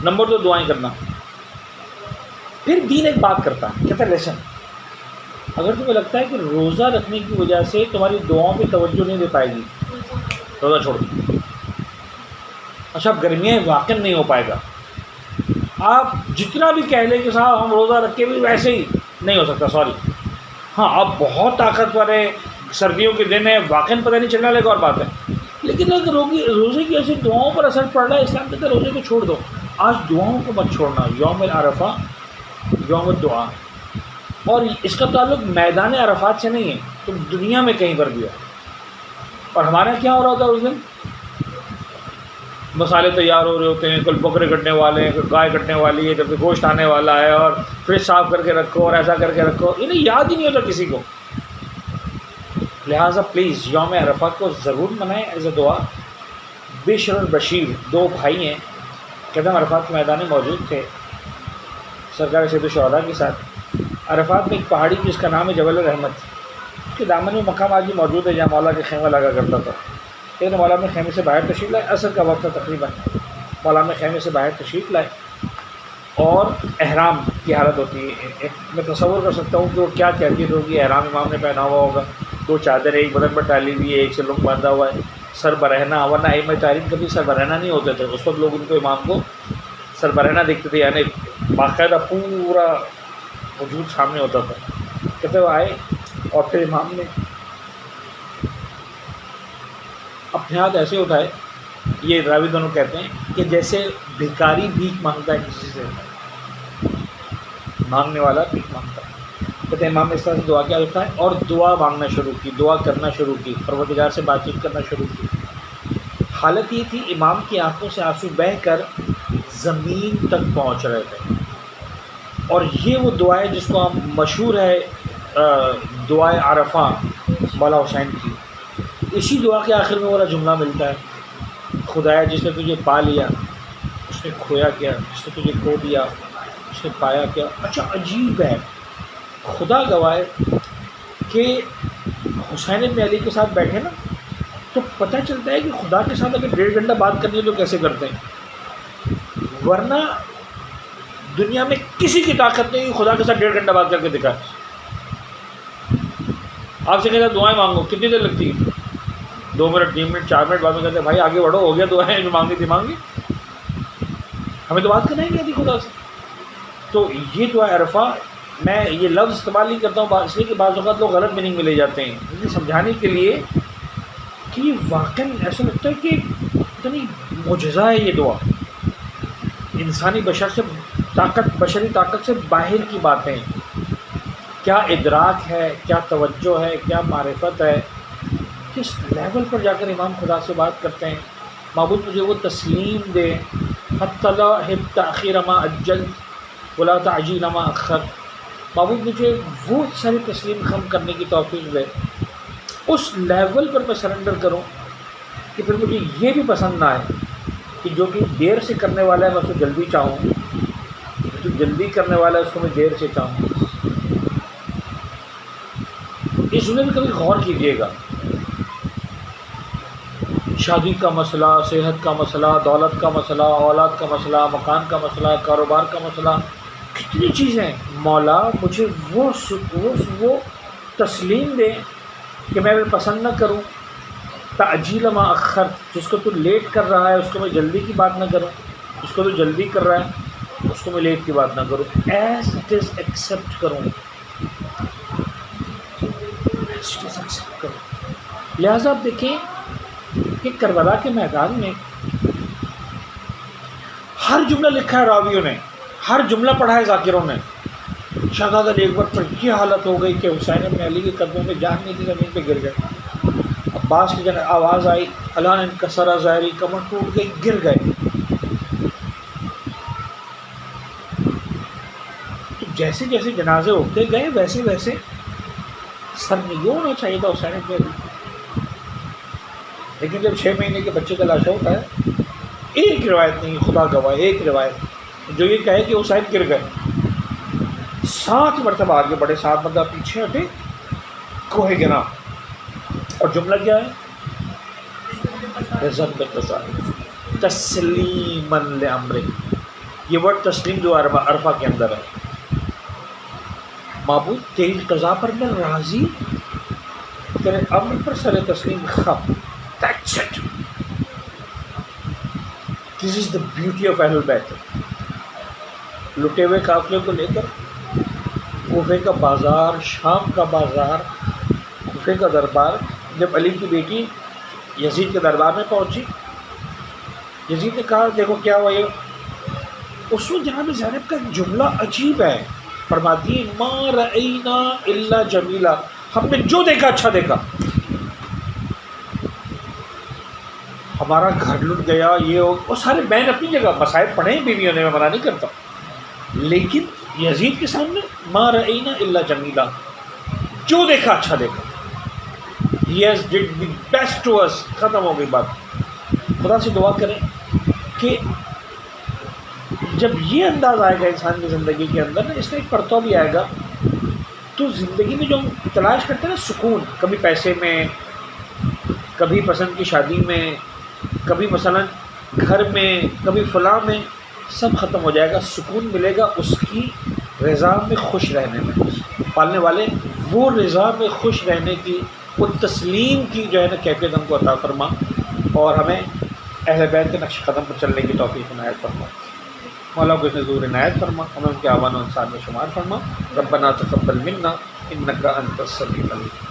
नंबर 2 दुआएं करना। फिर दीन एक बात करता है, कहता है लेसन, अगर तुम्हें लगता है कि रोज़ा रखने की वजह से तुम्हारी दुआओं पे तवज्जो नहीं दे पाएगी, रोज़ा छोड़ दो। अच्छा, अब गर्मियाँ वाकई नहीं हो पाएगा। आप जितना भी कह लें कि साहब हम रोज़ा रख के भी वैसे ही नहीं हो सकता, सॉरी। हाँ, अब बहुत ताकतवर है, सर्दियों के दिन है, वाकई पता नहीं चलने लगा और बात है। लेकिन अगर रोज़े की ऐसी दुआओं पर असर पड़ रहा है, इस्लाम कहता है रोज़े को छोड़ दो। आज दुआओं को मत छोड़ना, यौम अरफा यौम दुआ। और इसका ताल्लुक मैदान अरफात से नहीं है, तो दुनिया में कहीं पर भी है। और हमारे यहाँ क्या हो रहा होता है उस दिन? मसाले तैयार हो रहे होते हैं, कल बकरे कटने वाले हैं, गाय कटने वाली है, जब गोश्त आने वाला है, और फ्रिज साफ़ करके रखो और ऐसा करके रखो, इन्हें याद ही नहीं होता किसी को। लिहाजा प्लीज़ यौम अरफात को ज़रूर मनाएं एज़ अ दुआ। बिशर और बशीर 2 भाई हैं, कदम अरफात के मैदान में मौजूद थे सरकार सैयद शुहदा के साथ। अरफात में एक पहाड़ी जिसका नाम है जबल रहमत, उसके दामन में मकाम आज भी मौजूद है जहाँ मौला के खेमा लगा करता था। लेकिन मौला में खेमे से बाहर तशरीफ़ लाए, असर का वक्त था तकरीबन, मौला में खेमे से बाहर तशरीफ़ लाए और एहराम की हालत होती है। मैं तसव्वुर कर सकता हूँ कि वो क्या कैफियत होगी। एहराम इमाम ने पहना हुआ होगा, 2 चादरें एक बदन पर डाली हुई है, एक से लुंग बांधा हुआ है, सर बरहना, वरना अइम्मा तारीख़ कभी सर बरहना नहीं होते थे। उस वक्त लोग उनको इमाम को सर बरहना देखते थे, यानी बाकायदा पूरा वजूद सामने होता था। कहते हुए आए और फिर इमाम ने अपने हाथ ऐसे उठाए, ये रावी दोनों कहते हैं कि जैसे भिखारी भीख मांगता है किसी से, मांगने वाला भीख मांगता है। कहते हैं इमाम ने इस तरह से दुआ किया उठाए और दुआ मांगना शुरू की, दुआ करना शुरू की, परवरदिगार से बातचीत करना शुरू की। हालत ये थी, इमाम की आंखों से आंसू बहकर ज़मीन तक पहुंच रहे थे। और ये वो दुआ है जिसको हम मशहूर है दुआ अरफा मौला हुसैन की। इसी दुआ के आखिर में वाला जुमला मिलता है, खुदाया जिसने तुझे पा लिया उसने खोया क्या, जिसने तुझे खो दिया उसने पाया क्या। अच्छा, अजीब है, खुदा गवाए कि हुसैन इब्न अली के साथ बैठे ना, तो पता चलता है कि खुदा के साथ अगर 1.5 घंटा बात करनी है तो कैसे करते हैं, वरना दुनिया में किसी की ताकत नहीं खुदा के साथ 1.5 घंटा बात करके दिखा। आपसे कहता दुआएं मांगो, कितनी देर लगती है? 2 मिनट, 3 मिनट, 4 मिनट बाद में कहते हैं भाई आगे बढ़ो, हो गया दुआएं जो मांगी थी मांगी, हमें तो बात करना ही नहीं आती खुदा से। तो ये दुआ अरफा, मैं ये लफ्ज़ इस्तेमाल नहीं करता हूँ इसलिए कि बाज़ औक़ात लोग गलत मीनिंग में ले जाते हैं, इसलिए समझाने के लिए कि वाकई ऐसा लगता है कि इतनी मुजज़ा है ये दुआ, इंसानी बशरी ताकत से बाहर की बातें, क्या इदराक है, क्या तवज्जो है, क्या मारिफत है, किस लेवल पर जाकर इमाम खुदा से बात करते हैं। माबूद मुझे वो तस्लीम दे, हत्ता ला हिब ताख़ीर मा अज्जल वला ताजील मा अख़र। माबूद मुझे वो सारी तस्लीम खम करने की तौफ़ीक़ दे, उस लेवल पर मैं सरेंडर करूं कि फिर मुझे ये भी पसंद ना आए कि जो कि देर से करने वाला है मैं उसको जल्दी चाहूँ, जो जल्दी करने वाला है उसको मैं देर से चाहूँ। इस जुमले में कभी गौर कीजिएगा, शादी का मसला, सेहत का मसला, दौलत का मसला, औलाद का मसला, मकान का मसला, कारोबार का मसला, कितनी चीज़ें। मौला मुझे वो तस्लीम दे कि मैं पसंद न करूं, ताजील मा अख़र, जिसको तू लेट कर रहा है उसको मैं जल्दी की बात ना करूं, जिसको तू जल्दी कर रहा है उसको मैं लेट की बात ना करूं, एज इट इज़ एक्सेप्ट करूं, एक्सेप्ट करूं। लिहाजा आप देखें कि करबला के मैदान में हर जुमला लिखा है रावियों ने, हर जुमला पढ़ा है ज़ाकिरों ने। शहज़ादा ने एक बार पर यह हालत हो गई कि हुसैन इब्न अली के कदमों में जान नहीं थी, ज़मीन पे गिर गए। अब्बास की जब आवाज़ आई अलान इनकसरा ज़ाहरी, कमर टूट गई, गिर गए। तो जैसे जैसे जनाजे उठते गए वैसे वैसे सर नहीं होना चाहिए था हुसैन इब्न अली। लेकिन जब 6 महीने के बच्चे का लाशा होता है, एक रिवायत नहीं, खुदा गवाह, एक रिवायत जो ये कहे कि हुसैन गिर गए, 7 मरतबा आगे बढ़े, 7 मरतबा पीछे हटे, कोहे गिरा। और जुमला क्या है? तस्लीमन ले अम्रे, ये वर्ड तस्लीम जो अरफा के अंदर है। माबूद तेरी कज़ा पर मैं राज़ी, तेरे अम्र पर सर तस्लीम खम। That's it. This is the beauty of अहलुल बैत। लुटे हुए काफिले को लेकर कूफे का बाज़ार, शाम का बाज़ार, कूफे का दरबार, जब अली की बेटी यजीद के दरबार में पहुंची, यजीद ने कहा देखो क्या हुआ ये। उस वक्त जनाब ज़ैनब का एक जुमला अजीब है, फरमाती है मा रअयना इल्ला जमीला, हमने जो देखा अच्छा देखा। हमारा घर लुट गया, ये वो सारे बैन अपनी जगह, मसाइब पढ़े हैं बीवियों ने, मैं मना नहीं करता, लेकिन यजीद के सामने मा रअयना इल्ला जमीला, जो देखा अच्छा देखा। He has did the best to us, ख़त्म हो गई बात। खुदा से दुआ करें कि जब ये अंदाज़ आएगा इंसान की ज़िंदगी के अंदर ना, इसमें एक परतव भी आएगा, तो ज़िंदगी में जो हम तलाश करते हैं ना सुकून, कभी पैसे में, कभी पसंद की शादी में, कभी मसलन घर में, कभी फ़लाँ में, सब ख़त्म हो जाएगा। सुकून मिलेगा उसकी रज़ा में खुश रहने में। पालने वाले वो रज़ा में खुश रहने की, वो तस्लीम की जो है ना कैफियत हमको अता फरमा, और हमें अहले बैत के नक्श कदम पर चलने की तौफीक इनायत फरमा। मौला को इसमें ज़रूर इनायत फरमा, हमें उनके आवान और इंसान में शुमार फरमा। रब्बना तक़ब्बल मिन्ना इन्नका अंतस समीउल अलीम।